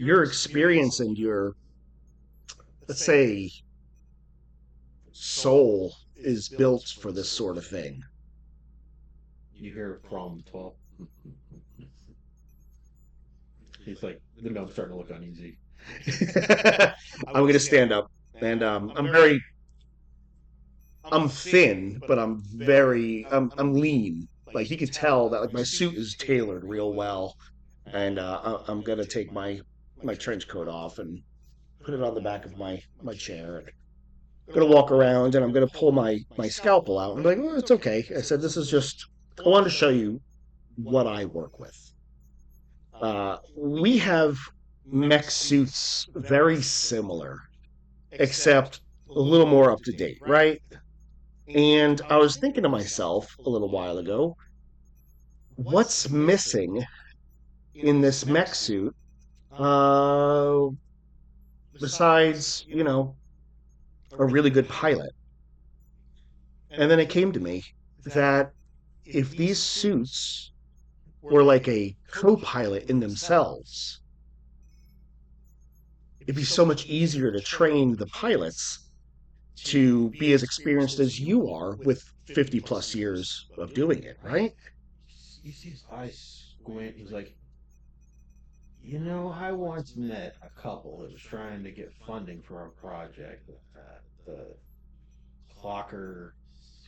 your experience and your, let's say, soul is built for this sort of thing. You hear from 12. He's like, the gnome's starting to look uneasy. I'm going to stand up, and I'm thin, but I'm lean. Like he could tell that like my suit is tailored real well, and I'm going to take my trench coat off and put it on the back of my chair. And I'm going to walk around, and I'm going to pull my scalpel out. I'm like, oh, it's okay. I said, this is just, I wanted to show you what I work with. We have mech suits very similar, except a little more up to date, right? And I was thinking to myself a little while ago, what's missing in this mech suit besides, a really good pilot? And then it came to me that if these suits were like a co-pilot in themselves, it'd be so much easier to train the pilots to be as experienced as you are with 50 plus years of doing it, right? You see his eyes squint. He's like, I once met a couple that was trying to get funding for a project. The clicker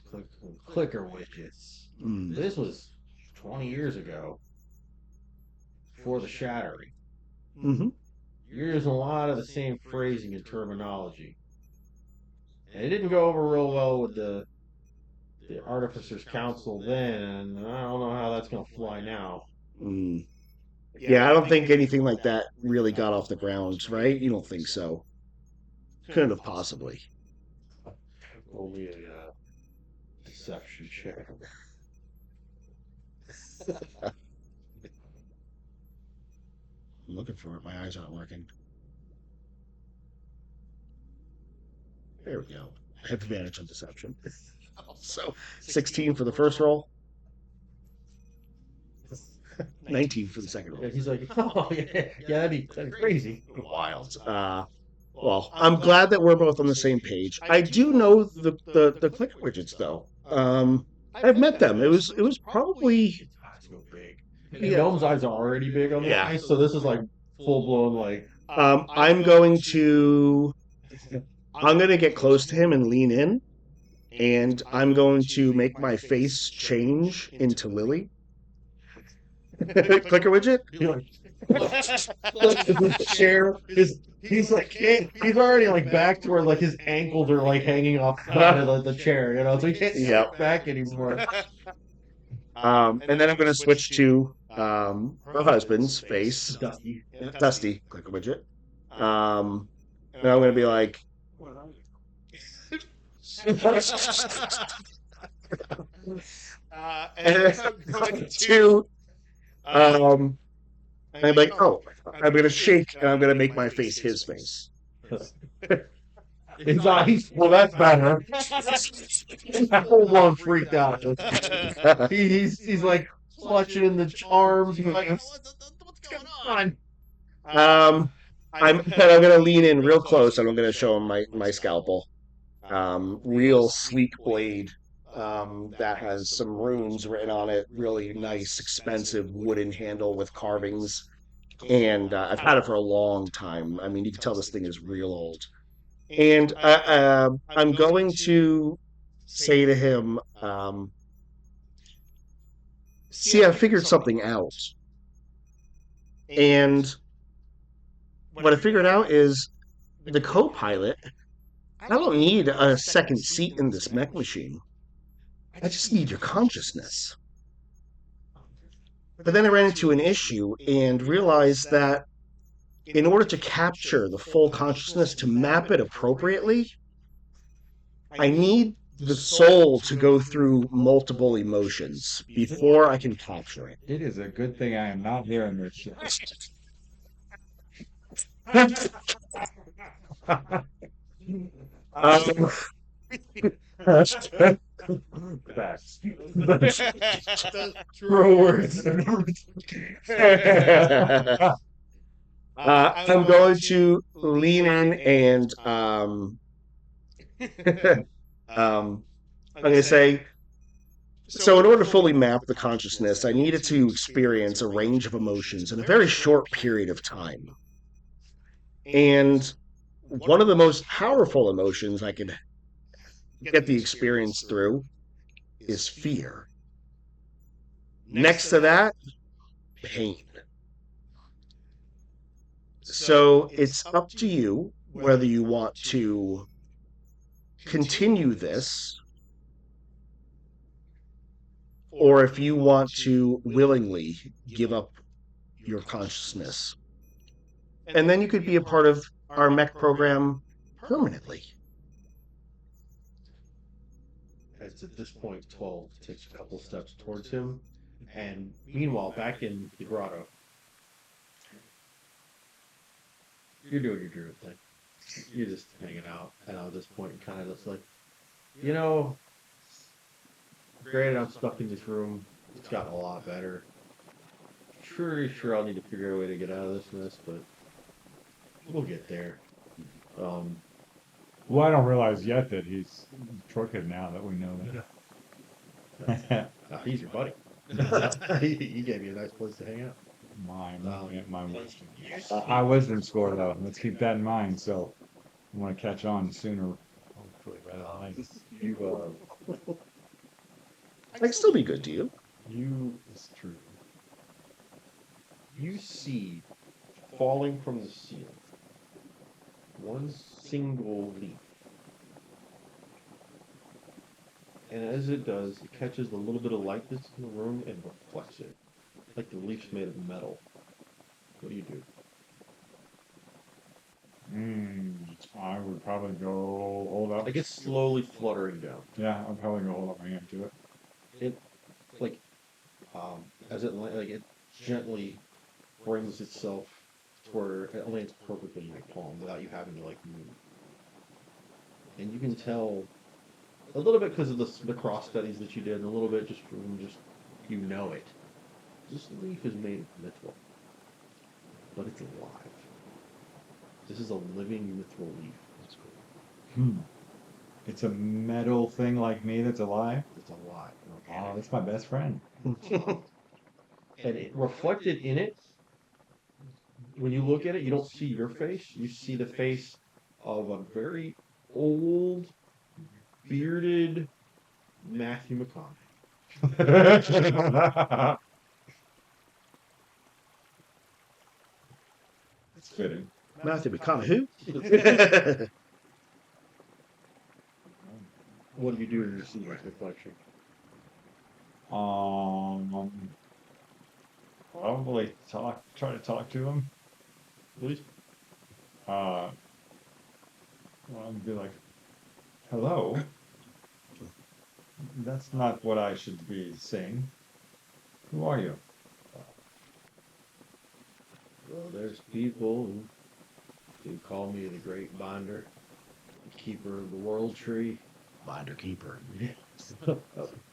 widgets. Mm. This was 20 years ago, before the shattering. Mm-hmm. You're using a lot of the same phrasing and terminology. And it didn't go over real well with the Artificers Council then, and I don't know how that's going to fly now. Mm. Yeah, I don't think anything like that really got off the ground, right? You don't think so? Couldn't have possibly. Only a deception check. I'm looking for it. My eyes aren't working. There we go. I have advantage on deception. So 16 for the first roll. 19 for the second roll. Yeah, he's like, oh, yeah, that'd be crazy. Wild. Well, I'm glad that we're both on the same page. I do know the clicker widgets, though. I've met them. It was probably... His eyes go big. And Gnome's eyes are already big on the eyes, so this is like full-blown, like... I'm going to get close to him and lean in, and I'm going to make my face change into Lily. Clicker widget? Chair. He's already like back to where like his ankles are like hanging off the chair, so he can't sit back anymore. And then I'm going to switch to her husband's face, Dusty, clicker widget. And I'm going to be like, and I'm going to and I'm like, oh, I'm going to shake and I'm going to make my face his face. His eyes, well, that's better. Full on freaked out. He's like clutching the charms. He's like, what's going on? I'm going to lean in real close and I'm going to show him my scalpel. Real sleek blade. That has some runes written on it, really nice, expensive wooden handle with carvings, and I've had it for a long time. I mean, you can tell this thing is real old. And I'm going to say to him, see, I figured something out. And what I figured out is the co-pilot, I don't need a second seat in this mech machine. I just need your consciousness. But then I ran into an issue and realized that in order to capture the full consciousness, to map it appropriately, I need the soul to go through multiple emotions before I can capture it. It is a good thing I am not hearing this shit. Facts. True words. I'm going to lean in and I'm going to say, so in order to fully map the consciousness, I needed to experience a range of emotions in a very short period of time. And one of the most powerful emotions I could get the experience through is fear. Next to that, pain. So it's up to you whether you want to continue this or if you want to willingly give up your consciousness. And then you could be a part of our mech program permanently. As at this point, 12 takes a couple steps towards him. And meanwhile, back in the grotto, you're doing your druid thing. You're just hanging out. And at this point, kind of just like, you know, granted, I'm stuck in this room. It's gotten a lot better. Sure, I'll need to figure out a way to get out of this mess, but we'll get there. Well, I don't realize yet that he's crooked now that we know that. He's your buddy. He gave you a nice place to hang out. My I wisdom score though. Let's keep that in mind. So I want to catch on sooner. Hopefully, rather than You, I can still be good to you. It's true. you see falling from the ceiling one single leaf. And as it does, it catches the little bit of light that's in the room and reflects it. Like the leaf's made of metal. What do you do? I would probably go hold up. Like it's slowly fluttering down. Yeah, I'd probably go hold up my hand to it. It, like, as it like it gently brings itself to where it lands perfectly in your palm without you having to like move. And you can tell a little bit because of the cross studies that you did, and a little bit just from you know it. This leaf is made of mithril, but it's alive. This is a living mithril leaf. That's cool. It's a metal thing like me that's alive. It's alive. Oh, that's my best friend. And it reflected in it. When you look at it, you don't see your face. You see the face of a very old, bearded Matthew McConaughey. It's fitting. Matthew McConaughey. What do you do when you see that reflection? Probably try to talk to him. Please? Well, I'd be like, hello. That's not what I should be saying. Who are you? Well, there's people who call me the Great Binder, the Keeper of the World Tree. Binder keeper.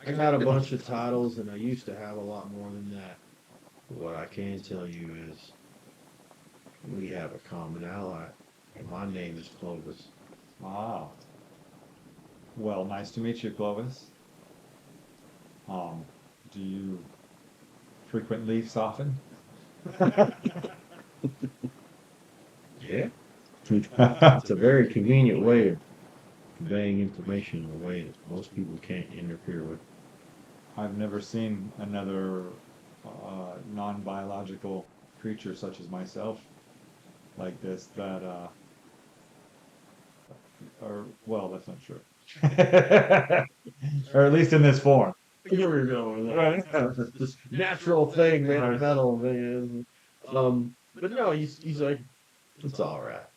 I got a bunch of titles, and I used to have a lot more than that. What I can tell you is we have a common ally, and my name is Clovis. Ah. Well, nice to meet you, Clovis. Do you frequent leaf often? Yeah. It's a very convenient way of conveying information in a way that most people can't interfere with. I've never seen another non-biological creature such as myself like this that or well, that's not true. Or at least in this form. Here we go. This natural thing made of metal, man. But no, he's like, it's all right.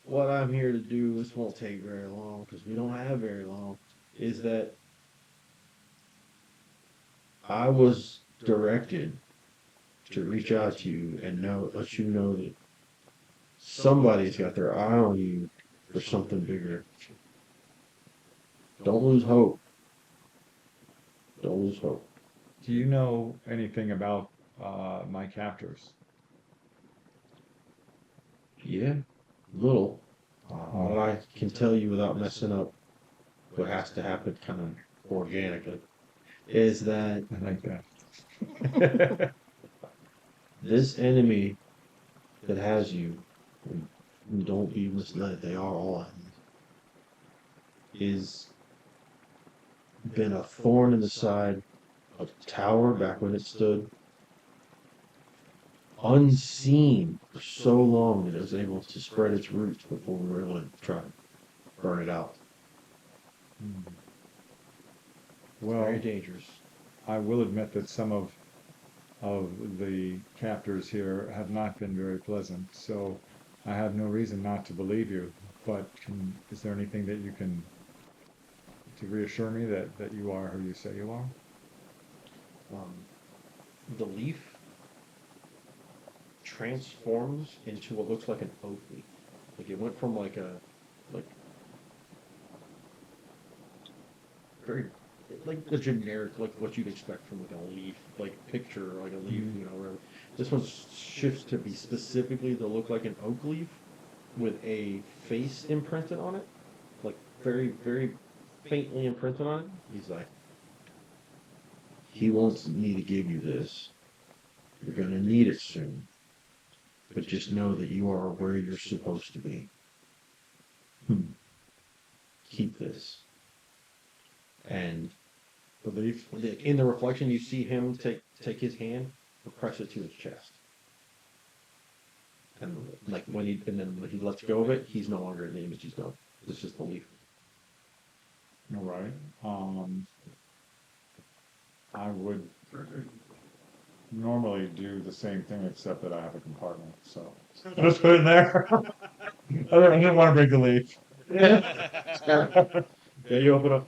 What I'm here to do, this won't take very long because we don't have very long, is that I was directed to reach out to you and let you know that somebody's got their eye on you for something bigger. Don't lose hope. Don't lose hope. Do you know anything about my captors? Yeah, little. Oh. But I can tell you without messing up what has to happen kind of organically is that I like that. this enemy that has you, and don't be misled, they are all enemies, is been a thorn in the side of the tower back when it stood, unseen for so long that it was able to spread its roots before we were able to try to burn it out. Hmm. Very Well, dangerous. I will admit that some of the captors here have not been very pleasant, so I have no reason not to believe you. But is there anything that you can to reassure me that you are who you say you are? Um, the leaf transforms into what looks like an oak leaf. Like it went from like very like the generic like what you'd expect from like a leaf like picture like a leaf Mhm. whatever. This one shifts to be specifically to look like an oak leaf with a face imprinted on it, like very faintly imprinted on it. He's like, he wants me to give you this. You're gonna need it soon, but just know that you are where you're supposed to be. Hmm. Keep this. And Belief? in the reflection, you see him take his hand and press it to his chest. And like when he lets go of it, he's no longer in the image. He's gone. It's just belief. All right. I would normally do the same thing except that I have a compartment, so just put it in there. I didn't want to break the leaf. Yeah, you open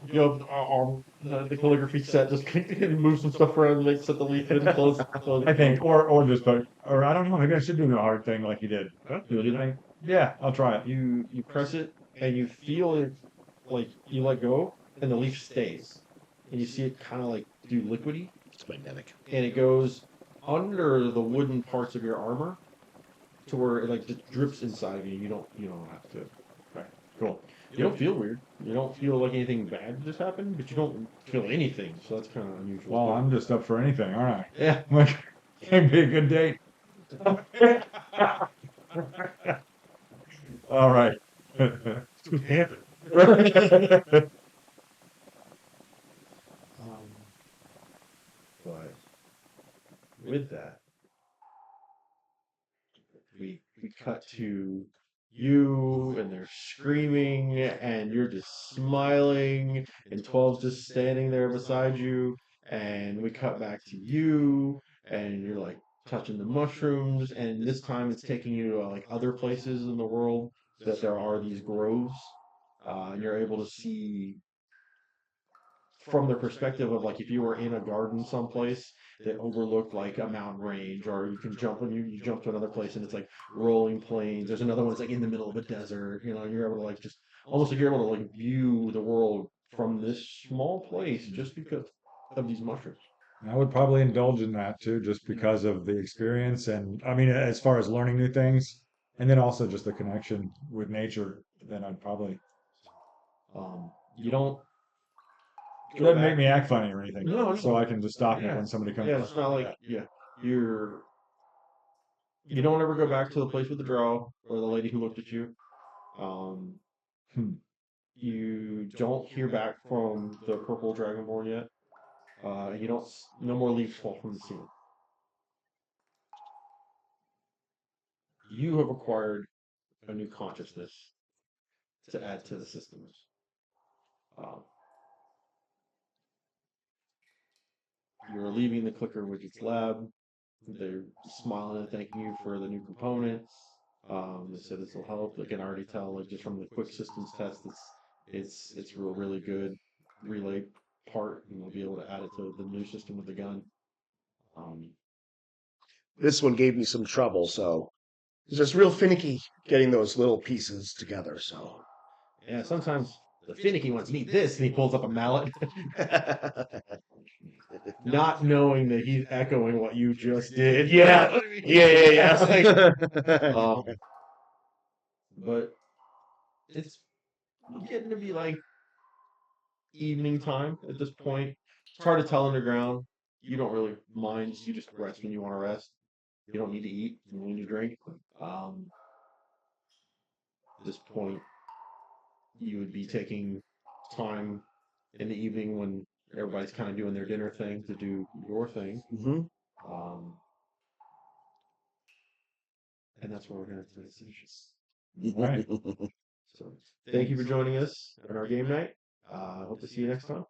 the calligraphy set, just move some stuff around, make set the leaf in, close. I think, or just, or I don't know. Maybe I should do the hard thing like you did. Huh? You do that? Yeah, I'll try it. You press it and you feel it like you let go, and the leaf stays, and you see it kind of like do liquidy, It's magnetic. and it goes under the wooden parts of your armor to where it like just drips inside of you. You don't have to. Okay, cool. You don't feel weird. You don't feel like anything bad just happened, but you don't feel anything. So that's kind of unusual. Well, I'm just up for anything, aren't I? Yeah. Can be a good date. All right. What happened? But with that, we cut to you, and they're screaming, and you're just smiling, and 12's just standing there beside you, and we cut back to you, and you're like touching the mushrooms, and this time it's taking you to like other places in the world that there are these groves, and you're able to see from the perspective of like if you were in a garden someplace that overlooked like a mountain range, or you can jump and you jump to another place and it's like rolling plains. There's another one that's like in the middle of a desert, and you're able to like just almost like you're able to like view the world from this small place just because of these mushrooms. I would probably indulge in that too, just because of the experience. And I mean, as far as learning new things, and then also just the connection with nature, then I'd probably, You don't it go doesn't make back. me act funny or anything. No, So I can just stop it yeah, when somebody comes yeah. up. It's not like you're you don't ever go back to the place with the drow or the lady who looked at you. Um, Hmm. You don't hear back from the purple dragonborn yet. You don't. No more leaves fall from the ceiling. You have acquired a new consciousness to add to the systems. Um, you're leaving the clicker widget's lab. They're smiling and thanking you for the new component. They said this will help. They can already tell, like just from the quick systems test, it's really good relay part, and we'll be able to add it to the new system with the gun. Um, This one gave me some trouble, so it's just real finicky getting those little pieces together. So Yeah, sometimes the finicky ones need this, and he pulls up a mallet, not knowing that he's echoing what you just did. yeah, yeah, yeah, yeah. Um, but it's getting to be like evening time at this point. It's hard to tell underground. You don't really mind. You just rest when you want to rest. You don't need to eat. You don't need to drink. At this point, you would be taking time in the evening when everybody's kind of doing their dinner thing to do your thing. Mm-hmm. Um, and that's where we're going to finish. All right. So thank you for joining us on our game night. I hope to see you next time.